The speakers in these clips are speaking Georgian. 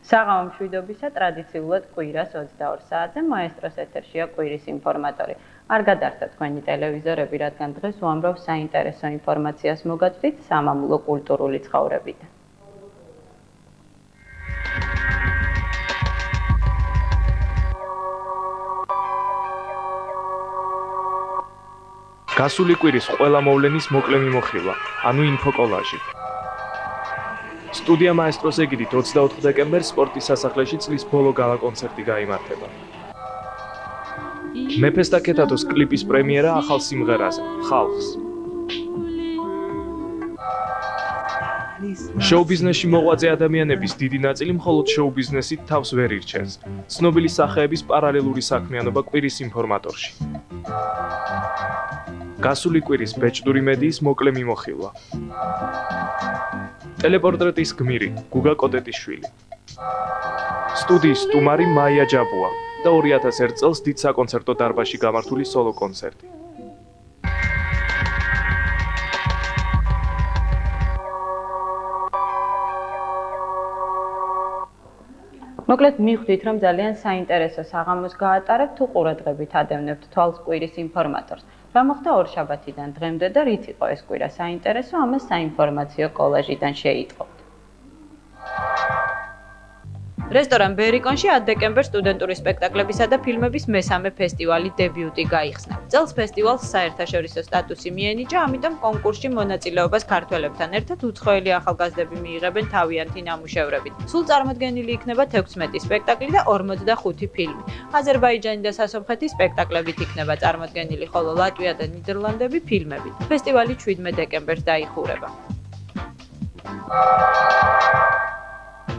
საღამო მშვიდობისა ტრადიციულად კვირას 22 საათზე მაესტროს ეთერშია კვირის ინფორმატორი. არ გადარსა თქვენი ტელევიზორები, რადგან დღეს უამრავ საინტერესო ინფორმაციას მოგაწვდით სამამულო კულტურული ცხოვრებიდან. გასული კვირის ყველა მოვლენის მოკლე მიმოხილვა, ანუ ინფოკოლაჟი. სტუდია მაესტროს ეგიდით 24 დეკემბერს სპორტის სასახლეში წლის ბოლო გალა კონცერტი გაიმართება. მეფესთა ქეთათოს კლიპის პრემიერა ახალ სიმღერაზე, ხალხს. შოუ-ბიზნესში მოღვაწე ადამიანების დიდი ნაწილი მხოლოდ შოუ-ბიზნესით თავს ვერ ირჩევს. ცნობილი სახეების პარალელური საქმიანობა კვირის ინფორმატორში. გასული კვირის ბეჭდური მედიის მოკლე მიმოხილვა. ტელეპორტრეტის გმირი გუგა კოტეტიშვილი. სტუდიის სტუმარი მაია ჯაბუა და 2001 წელს დიდ საკონცერტო დარბაზში გამართული სოლო კონცერტი. მოკლედ მიხვდით, რომ ძალიან საინტერესო საღამოს გაატარებთ თუ ყურადღებით ადევნებთ თვალს კვირის ინფორმატორს. რა მოხდა ორშაბათიდან დღემდე და რით იყო ეს კვირა საინტერესო, ამას საინფორმაციო კოლაჟიდან შეიტყობთ. რესტორან ბერიკონში 10 დეკემბერს სტუდენტური სპექტაკლებისა და ფილმების მესამე ფესტივალი დებიუტი გაიხსნა. წელს ფესტივალს საერთაშორისო სტატუსი მიენიჭა, ამიტომ კონკურსში მონაწილეობას ქართველებთან ერთად უცხოელი ახალგაზრდები მიიღებენ თავიანთი ნამუშევრებით. სულ წარმოდგენილი იქნება 16 სპექტაკლი და 45 ფილმი. აზერბაიჯანი და სასომხეთის სპექტაკლებით იქნება წარმოდგენილი, ხოლო ლატვია და ნიდერლანდები ფილმებით. ფესტივალი 17 დეკემბერს დაიხურება.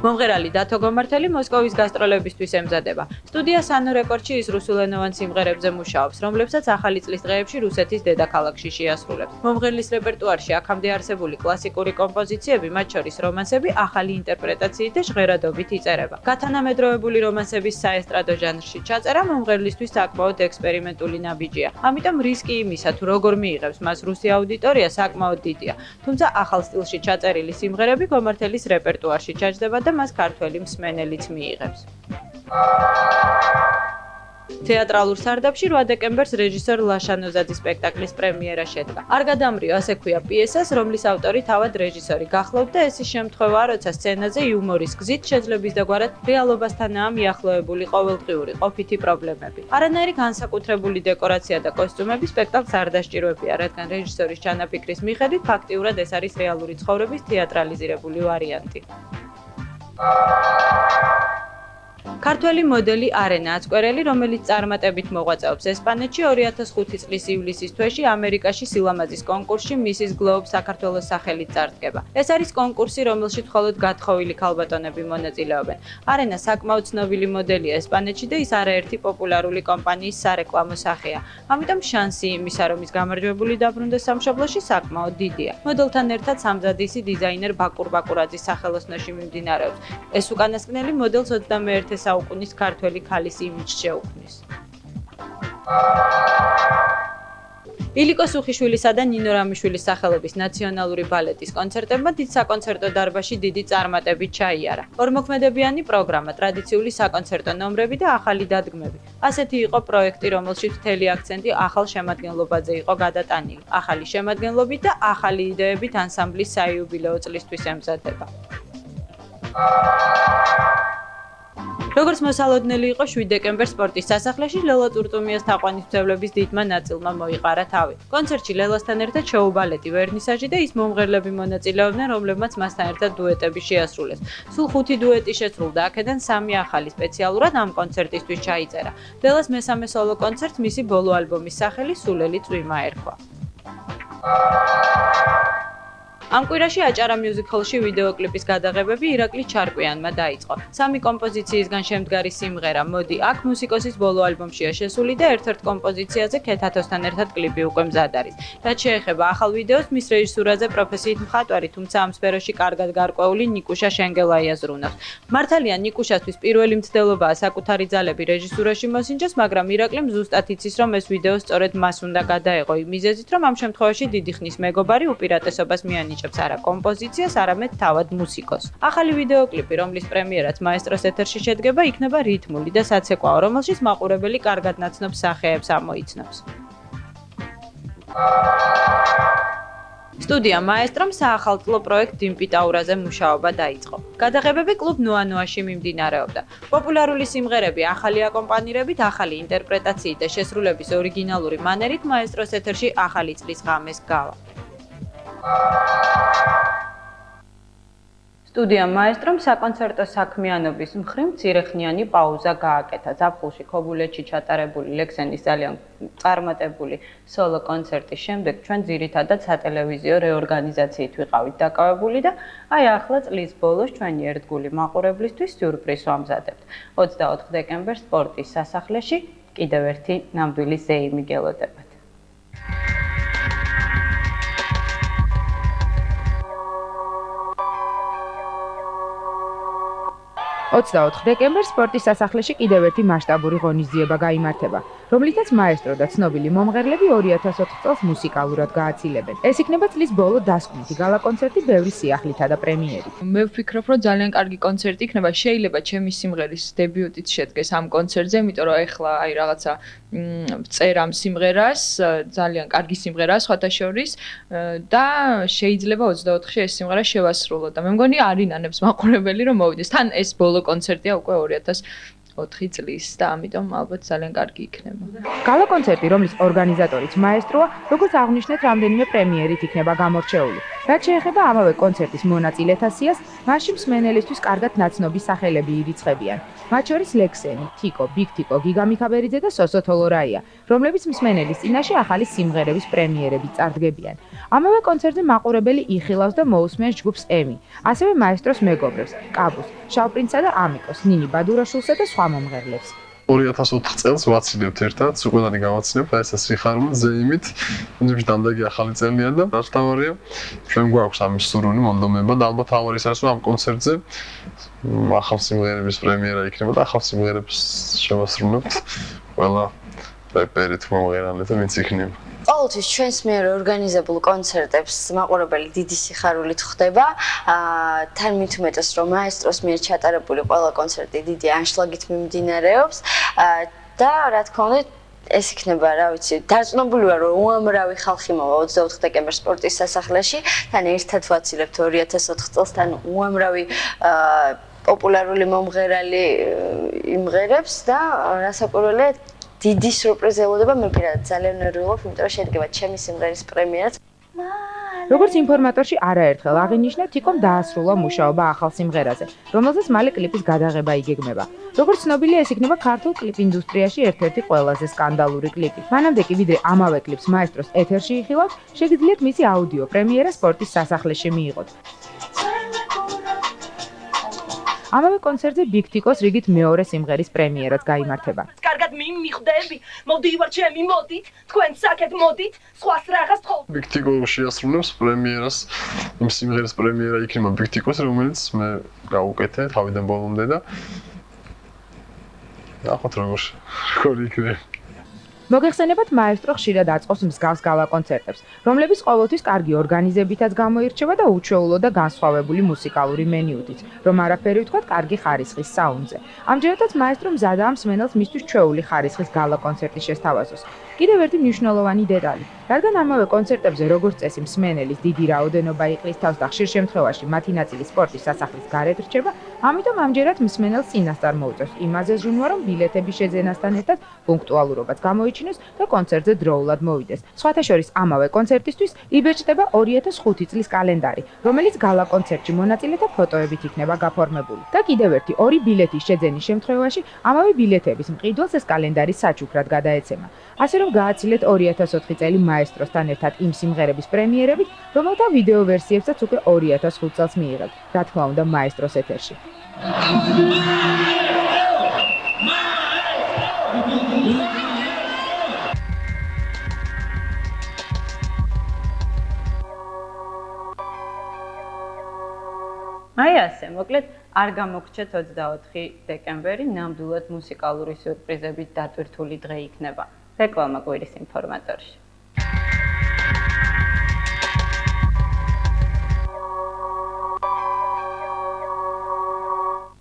მომღერალი დათო გომართელი მოსკოვის გასტროლებისთვის ემზადება. სტუდია სანო რეკორდში ის რუსულენოვან სიმღერებზე მუშაობს, რომლებსაც ახალი წლის დღეებში რუსეთის დედაქალაქში შეასრულებს. მომღერლის რეპერტუარში აქამდე არსებული კლასიკური კომპოზიციები, მათ შორის რომანსები, ახალი ინტერპრეტაციით და ჟღერადობით იწერება. გათანამედროვებული რომანსების საესტრადო ჟანრში ჩაწერა მომღერლისთვის საკმაოდ ექსპერიმენტული ნაბიჯია. ამიტომ რისკი იმისა, თუ როგორ მიიღებს მას რუსი აუდიტორია, საკმაოდ დიდია. თუმცა ახალ სტილში ჩაწერილი სიმღერები გომართელის რეპერტუარში ჩაჯდება და მას ქართველი მსმენელიც მიიღებს. თეატრალურ სარდაფში 8 დეკემბერს რეჟისორ ლაშანოზაძის სპექტაკლის პრემიერა შედგა. არ გადამრიო, ასე ქვია პიესას, რომლის ავტორი თავად რეჟისორი გახლავთ და ეს ის შემთხვევაა, როცა სცენაზე იუმორის გზით შეძლების დაგვარად რეალობასთანაა მიახლოებული ყოველდღიური ყოფითი პრობლემები. არანაირი განსაკუთრებული დეკორაცია და კოსტუმები სპექტაკლს არ დასჭირვებია, რადგან რეჟისორის ჩანაფიქრის მიხედვით ფაქტიურად ეს არის რეალური ცხოვრების თეატრალიზირებული ვარიანტი. ქართველი მოდელი არენა აწკვერელი, რომელიც წარმატებით მოღვაწეობს ესპანეთში 2005 წლის ივლისის თვეში ამერიკაში სილამაზის კონკურსში მისის გლოუბ საქართველოს სახელით წარდგება. ეს არის კონკურსი, რომელშიც მხოლოდ გათხოვილი ქალბატონები მონაწილეობენ. არენა საკმაოდ ცნობილი მოდელია ესპანეთში და ის არაერთი პოპულარული კომპანიის სარეკლამო სახეა. ამიტომ შანსი იმისა, რომ ის გამარჯვებული დაბრუნდეს სამშობლოში, საკმაოდ დიდია. მოდელთან ერთად სამზადისი დიზაინერ ბაკურ ბაკურაძის სახელოსნოში მიმდინარეობს. ეს უკანასკნელი მოდელს 21 საუკუნის ქართველი ქალის იმიჯს შეუქმნის. ილიკო სუხიშვილისა და ნინო რამიშვილის სახელობის ნაციონალური ბალეტის კონცერტებმა დიდ საკონცერტო დარბაზში დიდი წარმატებით ჩაიარა. ორმოქმედებიანი პროგრამა, ტრადიციული საკონცერტო ნომრები და ახალი დადგმები. ასეთი იყო პროექტი, რომელშიც მთელი აქცენტი ახალ შემადგენლობაზე იყო გადატანილი. ახალი შემადგენლობით და ახალი იდეებით ანსამბლის საიუბილეო წლისთვის ემზადება. როგორც მოსალოდნელი იყო 7 დეკემბერს სპორტის სასახლეში ლელა წურწუმიას თაყვანისმცემლების დიდმა ნაწილმა მოიყარა თავი. კონცერტში ლელასთან ერთად შოუ-ბალეტი, ვერნისაჟი და ის მომღერლები მონაწილეობდნენ, რომლებმაც მასთან ერთად დუეტები შეასრულეს. სულ 5 დუეტი შეცრულდა, აქედან 3 ახალი სპეციალურად ამ კონცერტისთვის ჩაიწერა. ლელას მესამე სოლო კონცერტს მისი ბოლო ალბომის სახელი სულელი წვიმა ერქვა. ამ კვირაში აჭარა მიუზიკლში ვიდეოკლიპის გადაღებები ირაკლი ჩარკვიანმა დაიწყო. 3 კომპოზიციისგან შემდგარი სიმღერა მოდი აქ მუსიკოსის ბოლო ალბომშია შესული და ერთ-ერთ კომპოზიციაზე ქეთათოსთან ერთად კლიპი უკვე მზად არის. რაც შეეხება ახალ ვიდეოს, მის რეჟისურაზე პროფესიით მხატვარი, თუმცა ამ სფეროში კარგად გარკვეული ნიკუშა შენგელაია ზრუნავს. მართალია ნიკუშასთვის პირველი მცდელობაა საკუთარი ძალები რეჟისურაში მოსინჯოს, მაგრამ ირაკლიმ ზუსტად იცის, რომ ეს ვიდეო სწორედ მას უნდა გადაეღო იმ მიზეზით, რომ ამ შემთხვევაში დიდი ხნის მეგობარი უპირატესობას მიანიჭებს. ანიჭებს არა კომპოზიციას, არამედ თავად მუსიკოს. ახალი ვიდეოკლიპი, რომლის პრემიერაც მაესტროს ეთერში შედგება, იქნება რითმული და საცეკვაო, რომელშიც მაყურებელი კარგად ნაცნობ სახეებს ამოიცნობს. სტუდია მაესტრომ საახალწლო პროექტ დიმპიტაურაზე მუშაობა დაიწყო. გადაღებები კლუბ ნუანუაში მიმდინარეობდა. პოპულარული სიმღერები ახალი აკომპანირებით, ახალი ინტერპრეტაციით და შესრულების ორიგინალური მანერით მაესტროს ეთერში ახალი წლის ღამეს გავა. სტუდია მაესტრომ საკონცერტო საქმიანობის მხრივ მცირეხნიანი პაუზა გააკეთა. ზაფხულში ქობულეთში ჩატარებული ლექსენის ძალიან წარმატებული სოლო კონცერტის შემდეგ ჩვენ ძირითადად სატელევიზიო რეორგანიზაციით ვიყავით დაკავებული და აი ახლა წლის ბოლოს ჩვენი ერთგული მაყურებლისთვის სიურპრიზს ვამზადებთ. 24 დეკემბერს სპორტის სასახლეში კიდევ ერთი ნამდვილი ზეიმი გელოდებათ. 24 დეკემბერს სპორტის სასახლეში კიდევ ერთი მასშტაბური ღონისძიება გაიმართება, რომლითაც მაესტრო და ცნობილი მომღერლები 2004 წელს მუსიკალურად გააცილებენ. ეს იქნება წლის ბოლო დასკვნითი გალა კონცერტი ბევრი სიახლითა და პრემიერით. მე ვფიქრობ, რომ ძალიან კარგი კონცერტი იქნება. შეიძლება ჩემი სიმღერის დებიუტით შედგეს ამ კონცერტზე, იმიტომ რომ ეხლა აი რაღაცა წერამ სიმღერას, ძალიან კარგი სიმღერაა სხვათა შორის და შეიძლება 24-ში ეს სიმღერა შევასრულო და მე მგონი არინანებს მაყურებელი რომ მოვიდეს. თან ეს ბოლო კონცერტია უკვე 2004 წლის და ამიტომ ალბათ ძალიან კარგი იქნება. გალა კონცერტი, რომლის ორგანიზატორიც მაესტროა, როგორც აღნიშნეთ, რამდენიმე პრემიერით იქნება გამორჩეული. რაც შეეხება ამავე კონცერტის მონაწილეთა სიას, მასში მსმენელისთვის კარგად ნაცნობი სახელები ირიცხებიან. მათ შორის ლექსენი, თიკო, ბიგ თიკო, გიგა მიქაბერიძე და სოსო თოლორაია, რომლებიც მსმენელის წინაშე ახალი სიმღერების პრემიერებით წარდგებიან. ამავე კონცერტზე მაყურებელი იხილავს და მოусმენს ჯგუფს ემი, ასევე მაესტროს მეგობრებს, კაბუს, შავპრინცსა და ამიკოს, ნინი ბადურაშვილსა და სხვა მომღერლებს. 2004 წელს ვაცილებთ ერთად, უყურანი გავაცნებთ, აი ეს სიხარული ზეიმით, თუმცა დამდეგი ახალი წელია და რაც თავარია, ჩვენ გვაქვს ამის სურვილი მონდომება და ალბათ თავარი ის არის, რომ ამ კონცერტზე ახალ სიმღერების პრემიერა იქნება და ახალ სიმღერებს შევასრულებთ ყველა რეპერით მომღერალე და ვინც იქნება. ყოველთვის ჩვენს მიერ ორგანიზებულ კონცერტებს მაყურებელი დიდი სიხარულით ხვდება. თან მით უმეტეს რომ მაესტროს მიერ ჩატარებული ყველა კონცერტი დიდი ანშლაგით მიმდინარეობს და რა თქმა უნდა ეს იქნება, რა ვიცი, დარწმუნებული ვარ რომ უამრავი ხალხი მოვა 24 დეკემბერს სპორტის სასახლეში. თან ერთად ვაცილებთ 2004 წელს თან უამრავი პოპულარული მომღერალი იმღერებს და რასაკვირველია დიდი სიურპრიზი ელოდება. მე პირადად ძალიან ნერვიულობ, იმიტომ რომ შედგება ჩემი სიმღერის პრემიერაც. როგორც ინფორმატორში არაერთხელ აღინიშნა, თიკომ დაასრულა მუშაობა ახალ სიმღერაზე, რომელზეც მალე კლიპის გადაღება იგეგმება. როგორც ცნობილია, ეს იქნება ქართულ კლიპ ინდუსტრიაში ერთ-ერთი ყველაზე სკანდალური კლიპი. მანამდე კი ვიდრე ამავე კლიპს მაესტროს ეთერში იხილავთ, შეგიძლიათ მისი აუდიო პრემიერა სპორტის სასახლეში მიიღოთ. ამავე კონცერტზე ბიგ თიკოს რიგით მეორე სიმღერის პრემიერაც გაიმართება. კარგად მიხვდები, მოდივარ ჩემი მოდით, თქვენ საკეთ მოდით, სხვას რაღაც თხოვ. ბიგ თიკო შეასრულებს პრემიერას, იმ სიმღერის პრემიერა იქნება ბიგ თიკოს, რომელიც მე გავუკეთე თავიდან ბოლომდე და ნახოთ როგორ იქნება. მოგეხსენებათ, მაესტრო ხშირად აწყობს მსგავს გალა კონცერტებს, რომლებიც ყოველთვის კარგი ორგანიზებითაც გამოირჩევა და უჩვეულო და განსხვავებული მუსიკალური მენიუდით, რომ არაფერი ვთქვათ კარგი ხარისხის საუნდზე. ამჯერადაც მაესტრო მზადაა მსმენელს მისთვის ჩვეული ხარისხის გალა კონცერტი შესთავაზოს. კიდევ ერთი მნიშვნელოვანი დეტალი, რადგან ამავე კონცერტებზე როგორც წესი მსმენელის დიდი რაოდენობა იყრის თავს და ხშირ შემთხვევაში მათი ნაწილი სპორტის სასახლის გარეთ რჩება, ამიტომ ამჯერად მსმენელს წინასწარ მოუწევს იმაზე ჟურნვა, რომ ბილეთების შეძენასთან ერთად პუნქტუალურობაც გამოიჩინოს და კონცერტზე დროულად მოვიდეს. სხვათა შორის ამავე კონცერტისთვის იბეჭდება 2005 წლის კალენდარი, რომელიც გალა კონცერტში მონაწილეთა ფოტოებით იქნება გაფორმებული. და კიდევ ერთი ორი ბილეთის შეძენის შემთხვევაში ამავე ბილეთების მყიდველს ეს კალენდარი საჩუქრად გადაეცემა. ასე რომ გააცილეთ 2004 წელი მაესტროსთან ერთად იმ სიმღერების პრემიერებით, რომელთა ვიდეო ვერსიებსაც უკვე 2005 წელს მიიღებთ. რა თქმა უნდა, მაესტროს ეთერში. აი ასე, მოკლედ არ გამოგრჩეთ 24 დეკემბერი, ნამდვილად მუსიკალური სიურპრიზებით დატვირთული დღე იქნება. რეკლამა კვირის ინფორმატორში.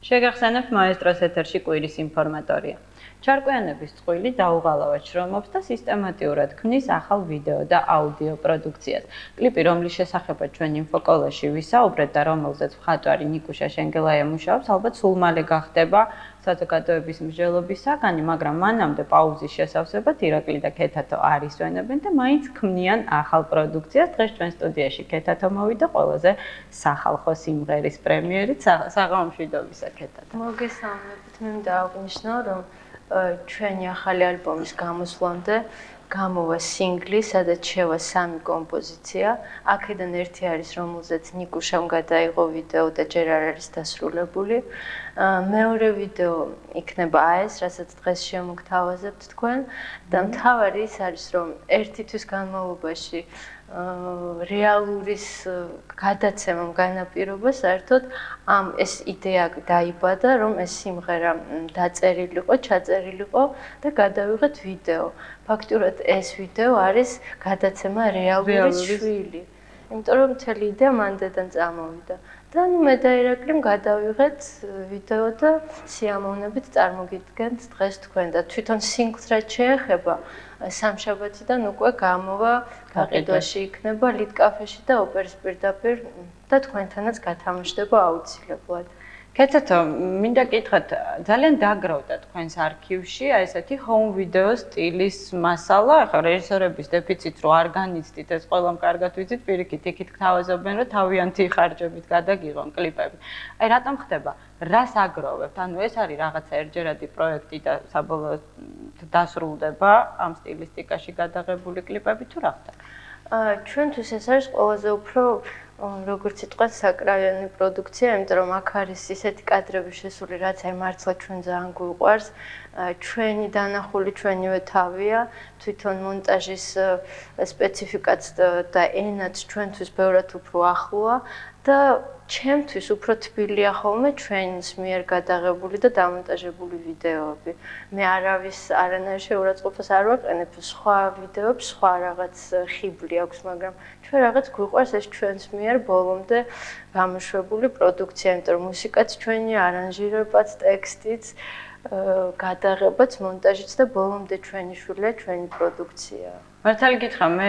შეგახსენებთ მაესტროს ეთერში კვირის ინფორმატორია. ჩარკვიანების წყვილი დაუღალავად შრომობს და სისტემატიურად ქმნის ახალ ვიდეო და აუდიო პროდუქციას. კლიპი, რომლის შესახებაც ჩვენ ინფოკოლაში ვისაუბრეთ და რომელზეც მხატვარი ნიკუშა შენგელაია მუშაობს, ალბათ სულ მალე გახდება საზოგადოების მსჯელობის საგანი, მაგრამ მანამდე პაუზის შესავსებად ირაკლი და ქეთათო არ ისვენებენ და მაინც ქმნიან ახალ პროდუქციას. დღეს ჩვენ სტუდიაში ქეთათო მოვიდა ყველაზე სახალხო სიმღერის პრემიერით. საღამო მშვიდობისა ქეთათო. მოგესალმებით, მე მინდა აღვნიშნო, რომ ჩვენი ახალი ალბომის გამოსვლამდე გამოვა სინგლი, სადაც შევა 3 კომპოზიცია. აქედან ერთი არის, რომელზეც ნიკუშამ გადაიღო ვიდეო და ჯერ არ არის დასრულებული. მეორე ვიდეო იქნება ეს, რასაც დღეს შემოგთავაზებთ თქვენ და მთავარი ის არის, რომ ერთი თვის განმავლობაში რეალურის გადაცემამ განაპირობა საერთოდ ამ ეს იდეა დაიბადა, რომ ეს სიმღერა დაწერილიყო, ჩაწერილიყო და გადავიღეთ ვიდეო. ფაქტურად ეს ვიდეო არის გადაცემა რეალურის შვილი. იმიტომ რომ მთელი იდეა მანდედან წამოვიდა. და მე და ირაკლიმ გადავიღეთ ვიდეო და სიამოვნებით წარმოგიდგენთ დღეს თქვენ და თვითონ სინგლს რაც შეეხება სამშაბათიდან უკვე გამოვა გაყიდვაში იქნება ლიტ კაფეში და ოპერის პირდაპირ და თქვენთანაც გათამაშდება აუცილებლად. ქეთათო, მინდა გითხრათ, ძალიან დაგროვდა თქვენს არქივში აი ესეთი home video სტილის მასალა. ახლა რეჟისორების დეფიციტ რო არ განიცდით, ეს ყველამ კარგად ვიცით, პირიქით იქით გთავაზობენ, რომ თავიანთი ხარჯებით გადაგიღონ კლიპები. აი რატომ ხდება? რას აგროვებთ? ანუ ეს არის რაღაცა ერთჯერადი პროექტი და საბოლოოდ დასრულდება ამ სტილისტიკაში გადაღებული კლიპები თუ რა ხდება? ჩვენთვის ეს არის ყველაზე უფრო როგორც იტყვას საკრავიანი პროდუქცია, იმიტომ რომ აქ არის ისეთი კადრები შესული, რაც აი მართლა ჩვენ ძალიან გვიყვარს. ჩვენი დანახული ჩვენივე თავია, თვითონ მონტაჟის სპეციფიკაც და ენაც ჩვენთვის ბევრად უფრო ახლოა და ჩემთვის უფრო თბილია ხოლმე ჩვენს მიერ გადაღებული და დამონტაჟებული ვიდეოები. მე არავის არანაირ შეურაცხყოფას არ ვაყენებ სხვა ვიდეოებს, სხვა რაღაც ხიბლი აქვს, მაგრამ ჩვენ რაღაც გვიყვარს ეს ჩვენს მიერ ბოლომდე გამოშვებული პროდუქცია, იმიტომ რომ მუსიკაც ჩვენი, არანჟირებაც, ტექსტიც, გადაღებაც, მონტაჟიც და ბოლომდე ჩვენი შვილია, ჩვენი პროდუქცია. მართალი გითხრა, მე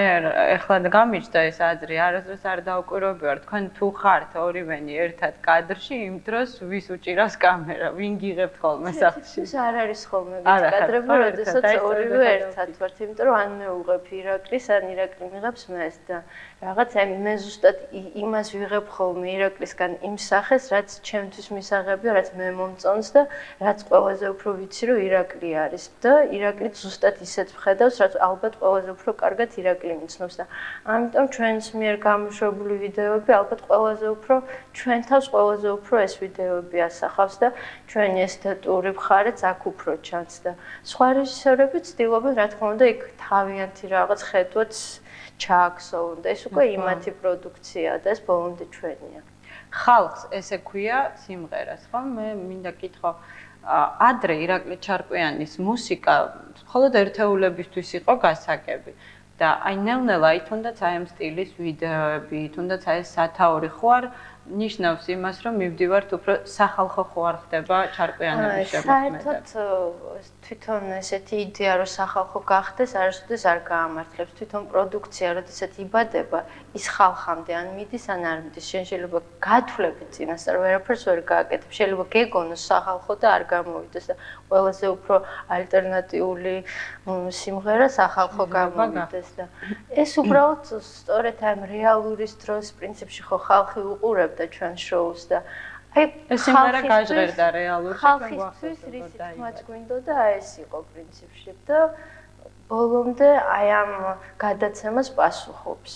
ეხლა გამიჩნდა ეს აზრი, არასდროს არ დაუკვირვებია, თქვენ თუ ხართ ორივენი ერთად კადრში, იმ დროს ვის უჭირავს კამერა, ვინ გიღებთ ხოლმე სახლში? ეს არ არის ხოლმე ეს კადრები, როდესაც ორივე ერთად ვართ, იმიტომ რომ ან მე უღებ ირაკლის, ან ირაკლი მიღებს მეც და რაღაც აი მე ზუსტად იმას ვიღებ ხოლმე ირაკლისგან იმ სახეს, რაც ჩემთვის მისაღებია, რაც მე მომწონს და რაც ყველაზე უფრო ვიცი, რომ ირაკლი არის და ირაკლი ზუსტად ისეთ ვხედავს, რაც ალბათ ყველაზე უფრო კარგად ირაკლი მიცნობს და ამიტომ ჩვენს მიერ გამოშვებული ვიდეოები ალბათ ყველაზე უფრო ჩვენ თავს ყველაზე უფრო ეს ვიდეოები ასახავს და ჩვენი ესთეტური მხარეც აქ უფრო ჩანს და სხვა რეჟისორები ცდილობენ რა თქმა უნდა იქ თავიანთი რაღაც ხედვაც ჩააქსოვონ და ეს უკვე იმათი პროდუქციაა და ეს ბოლომდე ჩვენია. ხალხს ესე ქვია სიმღერას, ხო? მე მინდა გითხო ადრე ირაკლი ჩარკვიანის მუსიკა მხოლოდ ერთეულებისთვის იყო გასაგები და აი ნელ-ნელა აი თუნდაც აი ამ სტილის ვიდეოები, თუნდაც აი სათაური ხო არ ნიშნავს იმას, რომ მივდივართ უფრო სახალხო ხო არ ხდება ჩარკვიანების შემოქმედება. საერთოდ თვითონ ესეთი იდეა რომ სახალხო გახდეს, არასოდეს არ გაამართლებს. თვითონ პროდუქცია, როდესაც იბადება, ის ხალხამდე ან მიდის, ან არ მიდის. შენ შეიძლება გათვლებით წინასწარ ვერაფერს ვერ გააკეთებ. შეიძლება გეგონოს სახალხო და არ გამოვიდეს და ყველაზე უფრო ალტერნატიული სიმღერა სახალხო გამოვიდეს და ეს უბრალოდ სწორედ ამ რეალურის დროს პრინციპში ხო ხალხი უყურებდა ჩვენ შოუს და აი ეს სიმღერა გაჟღერდა რეალურში ხალხისთვის რის თქმაც გვინდოდა ეს იყო პრინციპში და ბოლომდე აი ამ გადაცემას პასუხობს.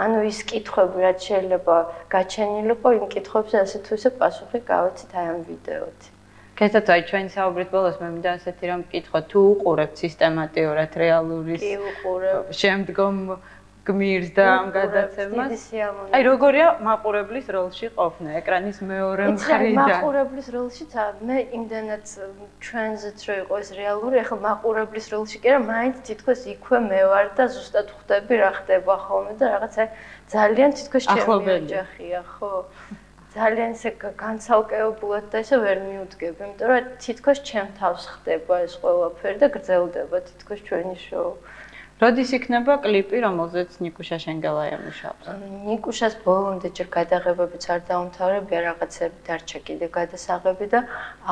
ანუ ის კითხვები რაც შეიძლება გაჩენილიყო იმ კითხვებზე ასე თუ ისე პასუხი გავეცით აი ამ ვიდეოთი. ქეთათო, აი ჩვენი საუბრის ბოლოს მე მინდა ასეთი რამ ვკითხო, თუ უყურებთ სისტემატიურად რეალურის შემდგომ გმირს და ამ გადაცემას. აი როგორია მაყურებლის როლში ყოფნა ეკრანის მეორე მხრიდან. მაყურებლის როლშიც მე იმდანაც ჩვენზეც რო იყო ეს რეალური, ახლა მაყურებლის როლში კი არა, მაინც თითქოს იქვე მე ვარ და ზუსტად ხვდები რა ხდება ხოლმე და რაღაცა ძალიან თითქოს ჩემი ოჯახია, ხო? ძალიან ისე განცალკევებულად და ისე ვერ მიუდგები, იმიტომ რომ თითქოს ჩემ თავს ხდება ეს ყველაფერი და გრძელდება თითქოს ჩვენი შოუ. როდის იქნება კლიპი, რომელზეც ნიკუშა შენგელაია მუშაობს? ნიკუშას ბოლომდე ჯერ გადაღებებიც არ დაუმთავრებია, რაღაცები დარჩა კიდე გადასაღები და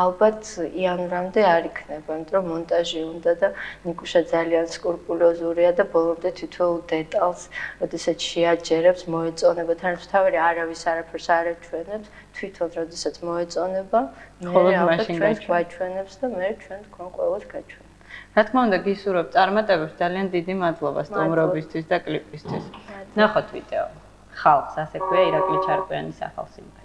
ალბათ იანვრამდე არ იქნება, იმიტომ რომ მონტაჟი უნდა და ნიკუშა ძალიან სკრუპულოზურია და ბოლომდე თითოეულ დეტალს, როდესაც შეაჯერებს, მოეწონება, თანამშრომელი არავის არაფერს არ აჩვენებს, თვითონ როდესაც მოეწონება, მე ალბათ ჩვენს გვაჩვენებს და მე ჩვენ თქვენ ყოველს გაჩვენებთ. რა თქმა უნდა, გისურვებ წარმატებებს, ძალიან დიდი მადლობა სტუმრობისთვის და კლიპისთვის. ნახოთ ვიდეო. ხალხს ასე ქვია ირაკლი ჩარკვიანის ახალ სიმღერა.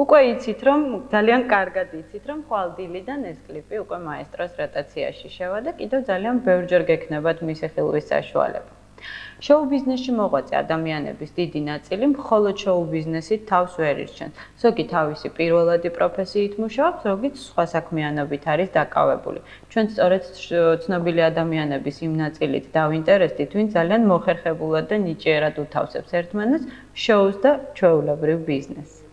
უკვე იცით რომ ძალიან კარგად იცით რომ ხვალ დილიდან ეს კლიპი უკვე მაესტროს როტაციაში შევა და კიდევ ძალიან ბევრჯერ გექნებათ მისი ხილვის საშუალება. შოუ ბიზნესში მოღვაწე ადამიანების დიდი ნაწილი მხოლოდ შოუ ბიზნესით თავს ვერ ირჩენს. ზოგი თავისი პირველადი პროფესიით მუშაობს, ზოგიც სხვა საქმიანობით არის დაკავებული. ჩვენ სწორედ ცნობილი ადამიანების იმ ნაწილით დავინტერესდით, ვინც ძალიან მოხერხებულად და ნიჭიერად უთავსებს ერთმანეთს შოუს და ჩვეულებრივ ბიზნესს.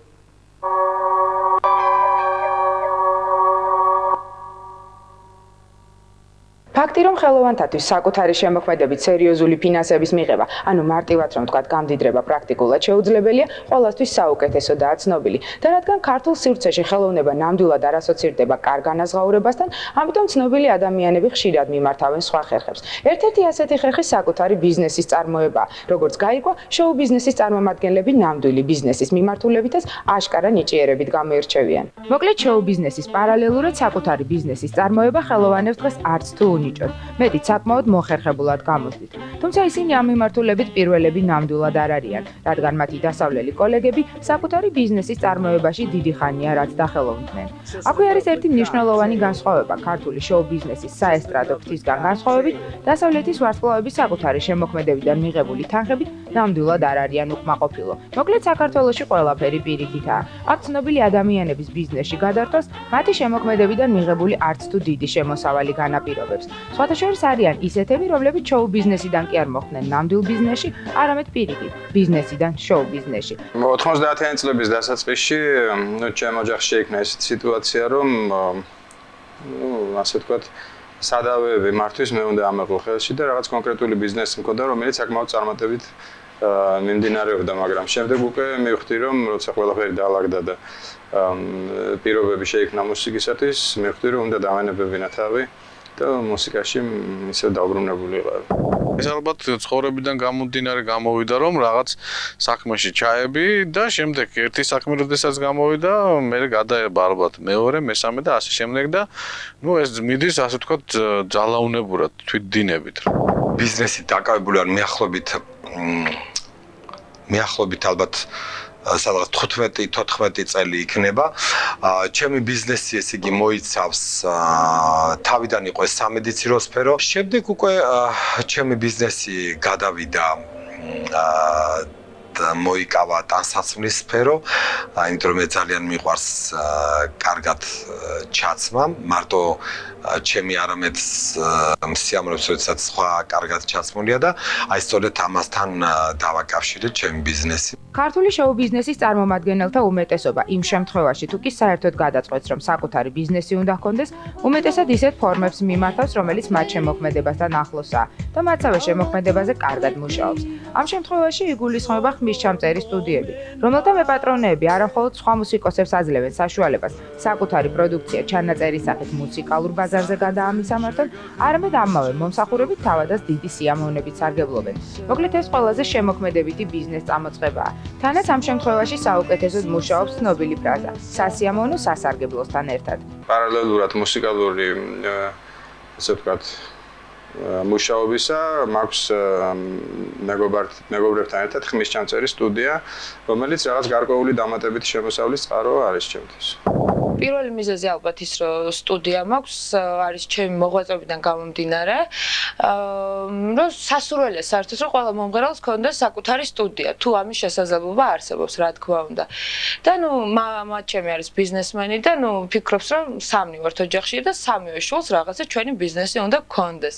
ფაქტი რომ ხელოვანთათვის საკუთარი შემოქმედებით სერიოზული ფინანსების მიღება, ანუ მარტივად რომ ვთქვათ, გამდიდრება პრაქტიკულად შეუძლებელია, ყოველთვის საუკეთესოდაა ცნობილი. და რადგან ქართულ სივრცეში ხელოვნება ნამდვილად არ ასოცირდება კარგ განაზღაურებასთან, ამიტომ ცნობილი ადამიანები ხშირად მიმართავენ სხვა ხერხებს. ერთ-ერთი ასეთი ხერხი საკუთარი ბიზნესის წარმოებაა, როგორც გაიგო, შოუ ბიზნესის წარმომადგენლები ნამდვილი ბიზნესის მიმართულებითაც აშკარა ნიჭიერებით გამოირჩევიან. მოკლედ, შოუ ბიზნესის პარალელურად საკუთარი ბიზნესის წარმოება ხელოვანებს დღეს არც თუ უნიჭოთ. მეტიც საკმაოდ მოხერხებულად გამოსდით. თუმცა ისინი ამ მიმართულებით პირველები ნამდვილად არ არიან, რადგან მათი დასავლელი კოლეგები საკუთარი ბიზნესის წარმოებაში დიდი ხანია რაც დახელოვნდნენ. აქვე არის ერთი მნიშვნელოვანი განსხვავება ქართული შოუ ბიზნესის საესტრადო ფრთისგან განსხვავებით, დასავლეთის ვარსკვლავების საკუთარი შემოქმედებიდან მიღებული თანხებით ნამდვილად არ არიან უკმაყოფილო. მოკლედ საქართველოში ყველაფერი პირიქითაა. აქ ცნობილი ადამიანების ბიზნესში გადართვას მათი შემოქმედებიდან მიღებული არც თუ დიდი შემოსავალი განაპირობებს. სხვათა შორის არიან ისეთები, რომლებიც შოუ ბიზნესიდან კი არ მოხვდნენ ნამდვილ ბიზნესში, არამედ პირიქით, ბიზნესიდან შოუ ბიზნესში. 90-იანი წლების დასაწყისში, ჩემ ოჯახში შეიქმნა ეს სიტუაცია, რომ ასე ვთქვათ, სადავეები მართვის მე უნდა ამეყო ხელში და რაღაც კონკრეტული ბიზნესი მქონდა, რომელიც საკმაოდ წარმატებით მიმდინარეობდა, მაგრამ შემდეგ უკვე მივხვდი, რომ როცა ყველაფერი დაალაგდა და პირობები შეიქმნა მუსიკისათვის, მივხვდი, რომ უნდა დავანებებინა თავი და მუსიკაში ისე დაუბრუნებული ვიყავ. ეს ალბათ ცხოვრებიდან გამომდინარე გამოვიდა, რომ რაღაც საქმეში ჩაები და შემდეგ ერთი საქმე როდესაც გამოვიდა, მე გადაება ალბათ მეორე, მესამე და ასე შემდეგ და ეს მიდის ასე ვთქვათ ძალაუნებურად, თვითდინებით. ბიზნესით დაკავებული ვარ მიახლობით ალბათ სადღაც 15-14 წელი იქნება. ჩემი ბიზნესი ესე იგი მოიცავს თავიდან იყო ეს სამედიცინო სფერო. შემდეგ უკვე ჩემი ბიზნესი გადავიდა მოიკავა ტანსაცმლის სფერო, იმიტომ რომ მე ძალიან მიყვარს კარგად ჩაცმა, მარტო ჩემი არამედ სიამოვნებს, როდესაც სხვა კარგად ჩაცმულია და აი სწორედ ამასთან დავაკავშირეთ ჩემი ბიზნესი. ქართული შოუ ბიზნესის წარმომადგენელთა უმეტესობა იმ შემთხვევაში თუ კი საერთოდ გადაწყვეტს, რომ საკუთარი ბიზნესი უნდა ჰქონდეს, უმეტესად ისეთ ფორმებს მიმართავს, რომელიც მათ შემოქმედებასთან ახლოსაა და მათსავე შემოქმედებაზე კარგად მუშაობს. ამ შემთხვევაში იგულისხმება ხმისჩამწერი სტუდიები, რომელთა მეპატრონეები არამხოლოდ სხვა მუსიკოსებს აძლევენ საშუალებას საკუთარი პროდუქცია ჩანაწერის სახით მუსიკალურ ბაზარზე გადაამისამართონ, არამედ ამავე მომსახურებით თავადაც დიდი სიამოვნებით სარგებლობენ. მოკლედ ეს ყველაზე შემოქმედებითი ბიზნეს წამოწყებაა. თანაც ამ შემთხვევაში საუკეთესოდ მუშაობს ცნობილი ფრაზა: სასიამოვნო სასარგებლოსთან ერთად. პარალელურად მუსიკალური ასე ვთქვათ მუშაობისა მაქვს მეგობრებთან ერთად ხმისჩამწერი სტუდია, რომელიც რაღაც გარკვეული დამატებითი შემოსავლის წყარო არის ჩემთვის. პირველი მიზეზი ალბათ ის, რომ სტუდია მაქვს, არის ჩემი მოღვაწეობიდან გამომდინარე, რომ სასურველია საერთოდ, რომ ყველა მომღერალს ჰქონდეს საკუთარი სტუდია, თუ ამის შესაძლებლობა არსებობს, რა თქმა უნდა. და მამა ჩემი არის ბიზნესმენი და ფიქრობს, რომ სამნი ვართ ოჯახში და სამივე შულს რაღაცა ჩვენი ბიზნესი უნდა გქონდეს.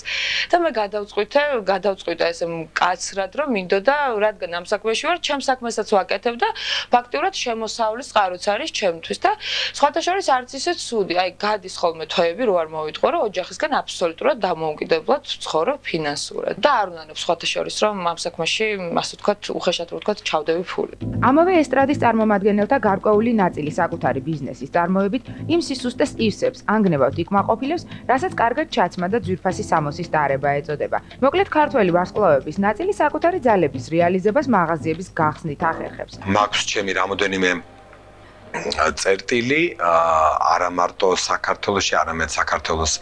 და მე გადავწყვიტა ესე მკაცრად, რომ მინდოდა, რადგან ამ საქმეში ვარ, ჩემ საქმესაც ვაკეთებ და ფაქტიურად შემოსავლის წყაროც არის ჩემთვის და სხვათა შორის არც ისე ცუდი, აი გადის ხოლმე თვეები რო არ მოვიტყო, რომ ოჯახისგან აბსოლუტურად დამოუკიდებლად ვცხოვრობ ფინანსურად და არ უნანებ სხვათა შორის რომ ამ საქმეში, ასე ვთქვათ, უხეშად რო ვთქვათ, ჩავდები ფული. ამავე ესტრადის წარმომადგენელთა გარკვეული ნაწილი საკუთარი ბიზნესის წარმოებით იმ სისუსტეს ივსებს, ანგნევავთ იქმაყოფილებს, რასაც კარგად ჩაცმა და ძვირფასი სამოსის დარება ეწოდება. მოკლედ ქართველი ვარსკვლავების ნაწილი საკუთარი ძალების რეალიზებას მაღაზიების გახსნით ახერხებს. მაქვს ჩემი რამოდენიმე წერტილი არა მარტო საქართველოში, არამედ საქართველოს